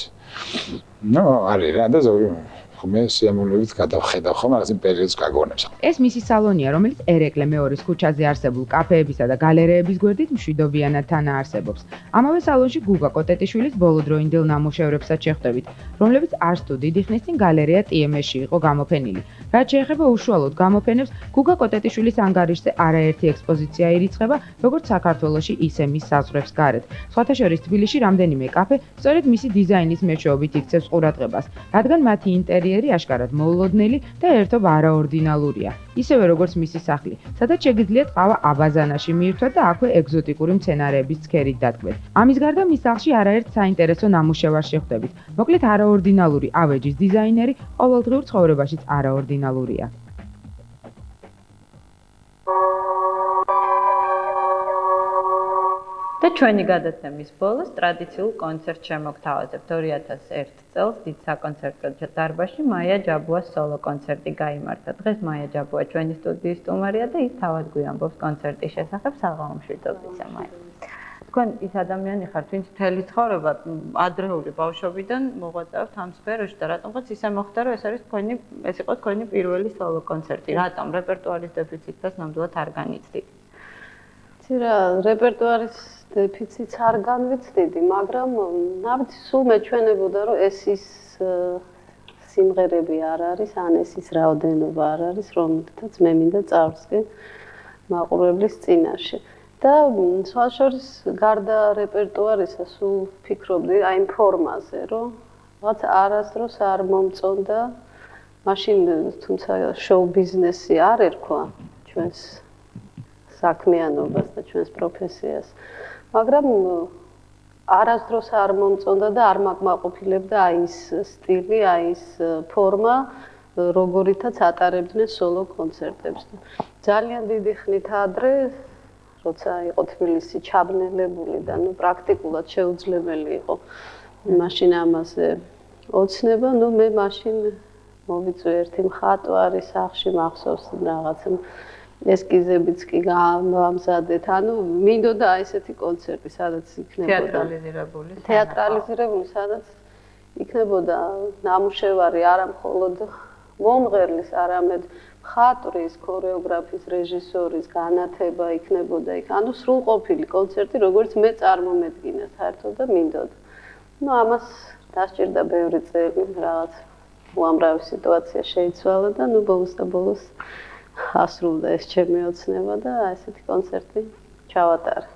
ნუ არის რა და ზოგი ხმე სიამოვნებით გადავხედავ ხომ რაღაც პერიოდს გაგონებს. ეს მისი სალონია, რომელიც ერეკლე მეორის ქუჩაზე არსებულ კაფეებისა და გალერეების გვერდით მშვიდობიანად თანაარსებობს. ამავე სალონში გუგა კოტეტიშვილის ბოლოდროინდელ ნამუშევრებსაც შეხვდებით, რომლებიც არც თუ დიდი ხნის წინ გალერეა TMS-ში იყო გამოფენილი. რაც შეეხება უშუალოდ გამოფენებს, გუგა კოტეტიშვილის ანგარიშზე არაერთი ექსპოზიცია ირიცხება, როგორც საქართველოში, ისე მის საზღვრებს გარეთ. სხვათა შორის თბილისში რამდენიმე კაფე სწორედ მისი დიზაინის მეშვეობით იქცევს ყურადღებას, რადგან მათი ინტერიერი აშკარად მოულოდნელი და ერთობ არაორდინალურია. ისევე როგორც მისი სახლი, სადაც შეგიძლიათ ყავა აბაზანაში მიირთვათ და აქვე ეგზოტიკური მცენარეების ცქერით დატკბეთ. ამის გარდა მის სახლში არაერთ საინტერესო ნამუშევარს შეხვდებით. მოკლედ არაორდინალური ავეჯის დიზაინერი ყოველდღიურ ცხოვრებაშიც არაორდინალურია. და ჩვენი გადაცემის ბოლოს ტრადიციულ კონცერტს შემოგთავაზებთ 2001 წელს დიდ საკონცერტო დარბაზში მაია ჯაბუას სოლო კონცერტი გაიმართა. დღეს მაია ჯაბუა ჩვენი სტუდიის სტუმარია და ის თავად გვიამბობს კონცერტის შესახებ. საღამომშვიდობისა მაია. თქვენ ის ადამიანი ხართ, ვინც მთელი ცხოვრება ადრეული ბავშვობიდან მოღვაწეობთ ამ სფეროში და რატომღაც ისე მოხდა, რომ ეს იყო თქვენი პირველი სოლო კონცერტი. რატომ რეპერტუარის დეფიციტს ნამდვილად არ განიცდით? ცირა რეპერტუარის დეფიციტს არ განვიცდიდი, მაგრამ ნაბიჯ სულ მეჩვენებოდა, რომ ეს ის სიმღერები არ არის, ან ეს ის რაოდენობა არ არის, რომელთაც მე მინდა წავსკი მაყურებლის წინაშე. და სხვა შორის გარდა რეპერტუარისა სულ ფიქრობდი აი იმ ფორმაზე, რომ რაღაც არასდროს არ მომწონდა, მაშინ თუმცა შოუ ბიზნესი არ ერქვა ჩვენს საქმიანობას და ჩვენს პროფესიას. მაგრამ არასდროს არ მომწონდა და არ მაკმაყოფილებდა აი ის სტილი, აი ის ფორმა, როგორითაც ატარებდნენ სოლო კონცერტებს. ძალიან დიდი ხნით ადრე, როცა იყო თბილისი ჩაბნელებული და პრაქტიკულად შეუძლებელი იყო მაშინ ამაზე ოცნება, მე მაშინ მოვიწვი ერთი მხატვარი სახლში მახსოვს რაღაც ესკიზებიც კი გამამზადეთ. მინდოდა აი ესეთი კონცერტი, სადაც იქნებოდა თეატრალიზირებული, სადაც იქნებოდა ნამუშევარი არა მხოლოდ მომღერლის, არამედ მხატვრის, ქორეოგრაფის, რეჟისორის განათება იქნებოდა იქ. სრულყოფილი კონცერტი, როგორც მე წარმომედგინა საერთოდ და მინდოდა. ამას დასჭირდა ბევრი წელი, რაღაც უამრავი სიტუაცია შეიცვალა და ბოლოს და ბოლოს ასრულდა ეს ჩემი ოცნება და ესეთი კონცერტი ჩავატარე.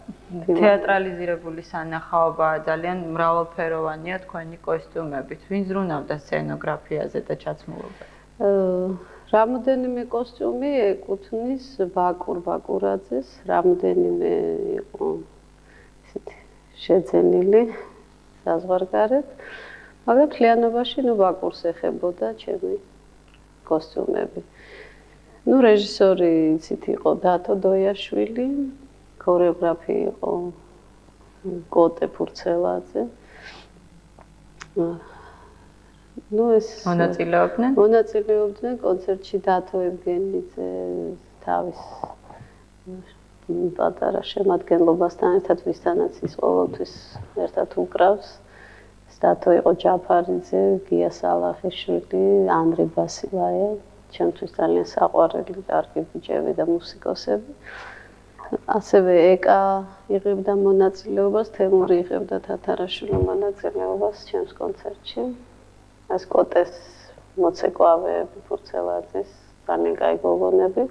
თეატრალიზირებული სანახაობა ძალიან მრავალფეროვანია თქვენი კოსტიუმებით. ვინ ზრუნავდა სცენოგრაფიაზე და ჩაცმულობაზე? რამოდენიმე კოსტიუმი ეკუთვნის ბაკურ ბაკურაძეს, რამოდენიმე იყო ესეთი შეძენილი საზღვარგარეთ, მაგრამ მთლიანობაში ბაკურს ეხებოდა ჩემი კოსტიუმები. რეჟისორი იცით იყო დათო დოიაშვილი, ქორეოგრაფი იყო კოტე ფურცელაძე. მონაწილეობდნენ კონცერტში დათო ევგენიძე თავის პატარა შემადგენლობასთან ერთად, ვისთანაც ის ყოველთვის ერთად უკრავს. დათო იყო ჯაფარიძე, გია სალახიშვილი, ანრი ბასილაია. ჩემთვის ძალიან საყვარელი კარგი ბიჭები და მუსიკოსები. ასევე ეკა იღებდა მონაწილეობას, თემური იღებდა თათარაშვილი მონაწილეობას ჩემს კონცერტში. ეს კოტეს მოცეკვავეები, ფურცელაძის ძალიან კაი გოგონები.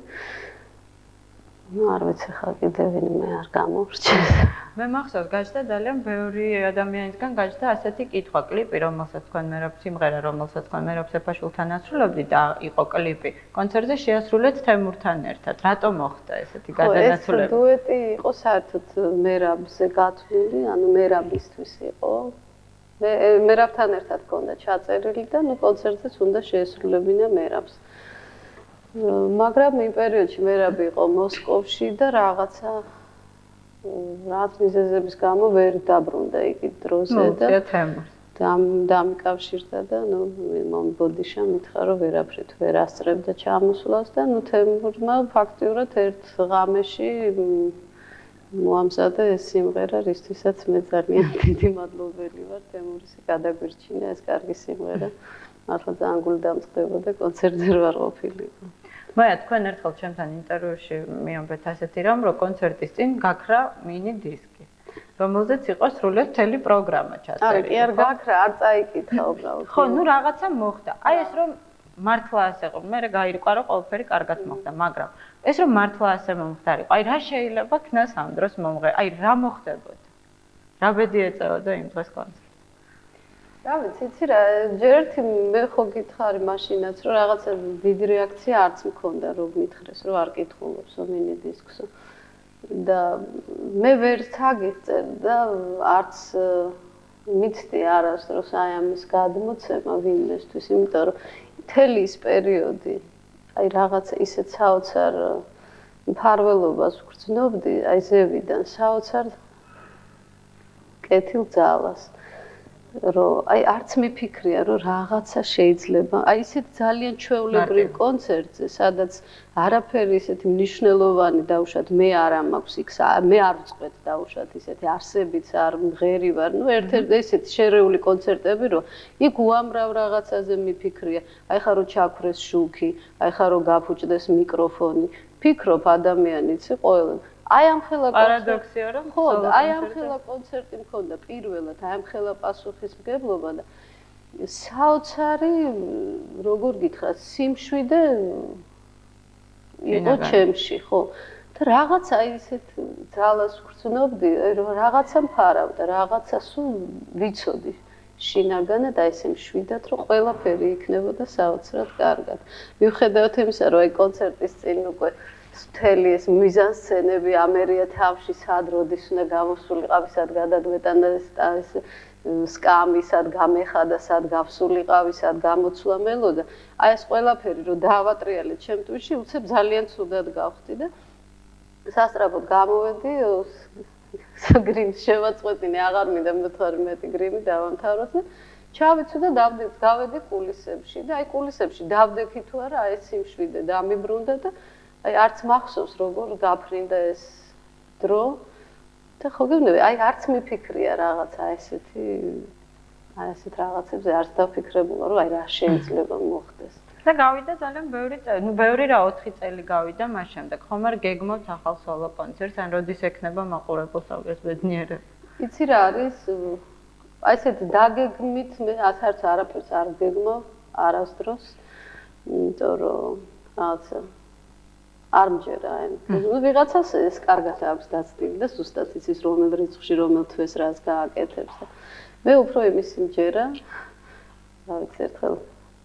არ ვიცი ხა კიდევ ვინმე არ გამორჩეს. მე მახსოვს, გაჩნდა ძალიან ბევრი ადამიანისგან გაჩნდა ასეთი კითხვა, კლიპი, რომელსაც თქვენ სიმღერა, რომელსაც თქვენ მერაბ სეფაშვილთან ასრულებდით და იყო კლიპი. კონცერტზე შეასრულეთ თემურთან ერთად. რატომ მოხდა ესეთი გადანაცვლება? ეს დუეტი იყო საერთოდ მერაბზე გათვლილი, მერაბისთვის იყო. მერაბთან ერთად ჰქონდა ჩაწერილი და კონცერტზეც უნდა შეესრულებინა მერაბს. მაგრამ იმ პერიოდში მერაბი იყო მოსკოვში და რაღაცა მიზეზების გამო ვერ დაბრუნდა იგი დროზე და დამიკავშირდა და ბოდიშა მითხრა რომ ვერაფრით ვერ ასწრებდა ჩამოსვლას და თემურმა ფაქტიურად ერთ ღამეში მოამზადა ეს სიმღერა, რისთვისაც მე ძალიან დიდი მადლობელი ვარ. თემურის გადაგვირჩინა ეს კარგი სიმღერა. მართლა ძალიან გული დამწყდებოდა კონცერტზე რო არ ყოფილიყო. მაია, თქვენ ერთხელ ჩემთან ინტერვიუში მიამბეთ ასეთი რამ, რომ კონცერტის წინ გაქრა მინი დისკი, რომელზეც იყო სრულიად მთელი პროგრამა ჩაწერილი. კი არ გაქრა, არ წაიკითხა უბრალოდ. ხო, რაღაცა მოხდა. აი ეს რომ მართლა ასე იყო, მე გაირკვა რომ ყველაფერი კარგად მოხდა, მაგრამ ეს რომ მართლა ასე მომხდარიყო, აი რა შეიძლება ქნას ამ დროს მომღერა, აი რა მოხდებოდა? რა ბედი ეწევოდა იმ დღეს კონცერტს? რა ვიცი, ჯერ ერთი მე ხო გითხარი მაშინაც, რომ რაღაცა დიდი რეაქცია არც მქონდა, რომ მითხრეს, რომ არ კითხულობსო მინი დისკსო. და მე ვერც აგიღწევ და არც მიცდი არასდროს აი ამის გადმოცემა ვინმესთვის, იმიტომ რომ მთელი ის პერიოდი აი რაღაცა ისეთ საოცარ მფარველობას ვგრძნობდი, აი ზევიდან საოცარ კეთილ ძალას. რომ აი არც მიფიქრია რომ რაღაცა შეიძლება აი ისეთ ძალიან ჩვეულებრივ კონცერტზე სადაც არაფერი ისეთი მნიშვნელოვანი დავუშვათ მე არ მაქვს იქ მე არ ვწყვეტ დავუშვათ ისეთი არსებიც არ მღერი ვარ ნუ ერთ-ერთი ისეთი შერეული კონცერტები რომ იქ უამრავ რაღაცაზე მიფიქრია აი ხა რომ ჩაქვრეს შუქი აი ხა რომ გაფუჭდეს მიკროფონი ფიქრობ ადამიანი იცი ყველა აი ამ ხელა პარადოქსია რომ ხო აი ამ ხელა კონცერტი მქონდა პირველად აი ამ ხელა პასუხისმგებლობა და საოცარი როგორ გითხრათ სიმშვიდე იყო ჩემში ხო და რაღაცა ისეთ ძალას ვგრძნობდი რომ რაღაცა მფარავდა რაღაცა სულ ვიცოდი შინაგანად აი ესე მშვიდად რომ ყველაფერი იქნებოდა საოცრად კარგად მიუხედავად იმისა რომ აი კონცერტის წინ უკვე მთელი ეს მიზანსცენები ამერია თავში სად როდის უნდა გამოსულიყავი სად გადადვეტანა ეს სკამი სად გამეხადა სად გავსულიყავი სად გამოცვლა მელოდა აი ეს ყველაფერი რომ დაავატრიალე ჩემ თვითში უცებ ძალიან ცუდად გავხდი და სასწრაფოდ გამოვედი გრიმს შევაწყვეტინე აღარ მინდა 12 გრიმი დავამთავროს და ჩავიცი და გავედი კულისებში და აი კულისებში დავდექი თუ არა აი სიმშვიდე დამიბრუნდა და აი არც მახსოვს როგორ გაფრინდა ეს დრო და ხო გეუბნები აი არც მიფიქრია რაღაცა ესეთი აი ესეთ რაღაცებზე არც დაფიქრებულა რომ აი რა შეიძლება მოხდეს და გავიდა ძალიან ბევრი წელი ნუ ბევრი რა 4 წელი გავიდა მას შემდეგ ხომ არ გეგმავთ ახალ სოლო კონცერტს ან როდის ექნება მაყურებელს ეს ბედნიერება იცი რა არის აი ესეთ დაგეგმით მე არც არაფერს არ გეგმავ არასდროს იმიტომ რომ რაღაცა არ მჯერა აი ნუ ვიღაცას ეს კარგად აქვს დაცდილი და ზუსტად იცის რომელ რიცხვში რომელ თვეს რას გააკეთებს და მე უფრო იმის მჯერა რა ვიცი ერთხელ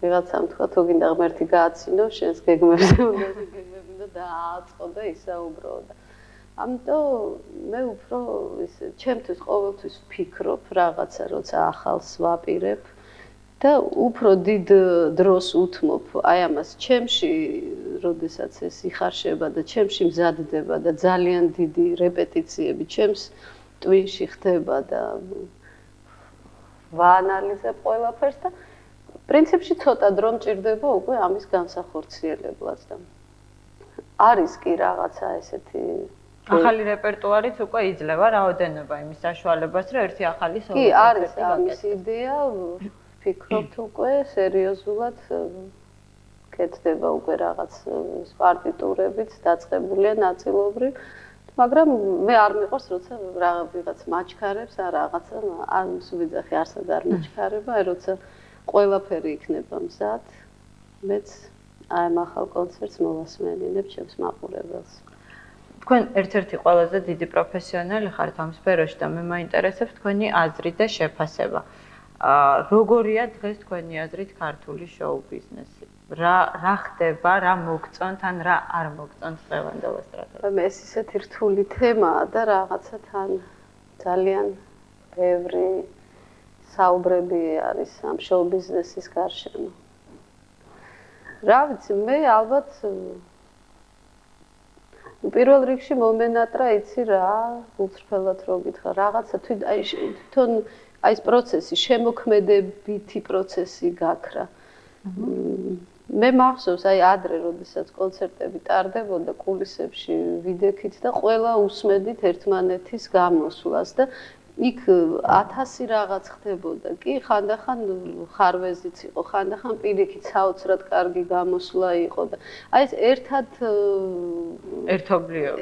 ვიღაცამ თქვა თუ გინდა ღმერთი გააცინო შენს გეგმებზე უნდა გეგმები და დააწყო და ისაუბრო და ამიტომ მე უფრო ის ჩემთვის ყოველთვის ვფიქრობ რაღაცა როცა ახალს ვაპირებ და უფრო დიდ დროს უთმობ აი ამას ჩემში როდესაც ეს იხარშება და ჩემში მზადდება და ძალიან დიდი რეპეტიციები ჩემს ტვინში ხდება და ვაანალიზებ ყველაფერს და პრინციპში ცოტა დრო მჭირდება უკვე ამის განსახორციელებლად და არის კი რაღაცა ესეთი ახალი რეპერტუარიც უკვე იძლევა რაოდენობა იმის საშუალებას რომ ერთი ახალი სოლო კი არის ამის იდეა ვფიქრობთ უკვე სერიოზულად კეთდება უკვე რაღაც პარტიტურებიც დაწყებულია ნაწილობრივ მაგრამ მე არ მიყვარს როცა ვიღაც მაჩქარებს ან რაღაცა არ მსუბიძახი არსად არ მაჩქარება აი როცა ყველაფერი იქნება მზად მეც აი ამ ახალ კონცერტს მოვასმენინებ ჩემს მაყურებელს თქვენ ერთ-ერთი ყველაზე დიდი პროფესიონალი ხართ ამ სფეროში და მე მაინტერესებს თქვენი აზრი და შეფასება როგორია დღეს თქვენი აზრით ქართული შოუ ბიზნესი რა ხდება რა მოგწონთ ან რა არ მოგწონთ დღევანდელ ესტრადაზე ეს ისეთი რთული თემაა და რაღაცა თან ძალიან ბევრი საუბრები არის ამ შოუ ბიზნესის გარშემო რა ვიცი მე ალბათ პირველ რიგში მომენატრა იცი რა უცრფელად რო გითხრა რაღაცა თვითონ აი ეს პროცესი შემოქმედებითი პროცესი გაქრა მე მახსოვს აი ადრე როდესაც კონცერტები ტარდებოდა კულისებში ვიდექით და ყველა უსმედით ერთმანეთის გამოსვლას და იქ 1000 რაღაც ხდებოდა კი ხანდახან ხარვეზიც იყო ხანდახან პირიქით საოცრად კარგი გამოსვლა იყო და აი ეს ერთად ერთობლიო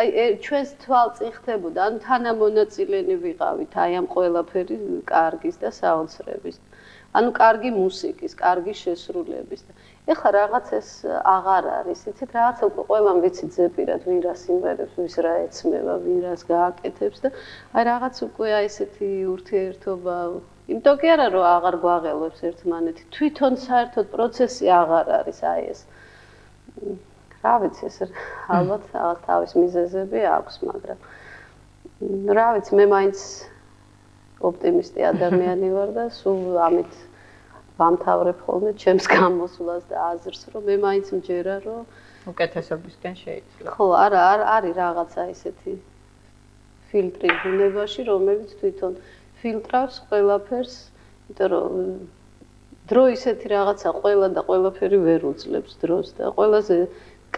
აი ჩვენს თვალწინ ხდებოდა ანუ თანამონაწილენი ვიყავით აი ამ ყველაფერი კარგის და საოცრების ანუ კარგი მუსიკის კარგი შესრულების და ეხლა რაღაც ეს აღარ არის იცით რაღაც უკვე ყველამ ვიცით ზეპირად ვინ რა სიმღერებს ვის რა ეცმება ვინ რას გააკეთებს და აი რაღაც უკვე აი ესეთი ურთიერთობა იმიტომ კი არა რომ აღარ გვაღელვებს ერთმანეთი თვითონ საერთოდ პროცესი აღარ არის აი ეს რა ვიცი ეს ალბათ თავის მიზეზები აქვს მაგრამ რა ვიცი მე მაინც ოპტიმისტი ადამიანი ვარ და სულ ამით ვამთავრებ ხოლმე ჩემს გამოსვლას და აზრს რომ მე მაინც მჯერა რომ უკეთესობისკენ შეიძლება ხო არა არის რაღაცა ისეთი ფილტრი ბუნებაში, რომელიც თვითონ ფილტრავს ყველაფერს, იმიტომ რომ დრო ისეთი რაღაცა ყველა და ყველაფერი ვერ უძლებს დროს და ყველაზე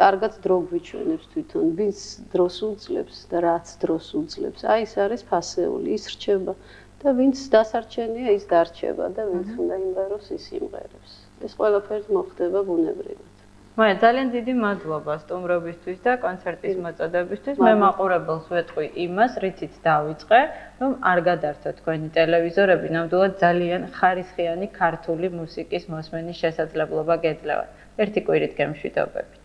კარგად დრო გვიჩვენებს თვითონ, ვინც დროს უძლებს და რაც დროს უძლებს. აი ეს არის ფასეული, ის რჩება და ვინც დასარჩენია, ის დარჩება და ვინც უნდა იმღეროს, ის იმღერებს. ეს ყველაფერი მოხდება ბუნებრივად. მოია ძალიან დიდი მადლობა სტუმრობისთვის და კონცერტის მოწოდებისთვის. მე მაყურებელს ვეთყვი იმას, რითიც დავიწყე, რომ არ გადართო თქვენი ტელევიზორები, ნამდვილად ძალიან ხარისხიანი ქართული მუსიკის მოსმენის შესაძლებლობა გეძლევათ. ერთი კვირით გემშვიდობებით.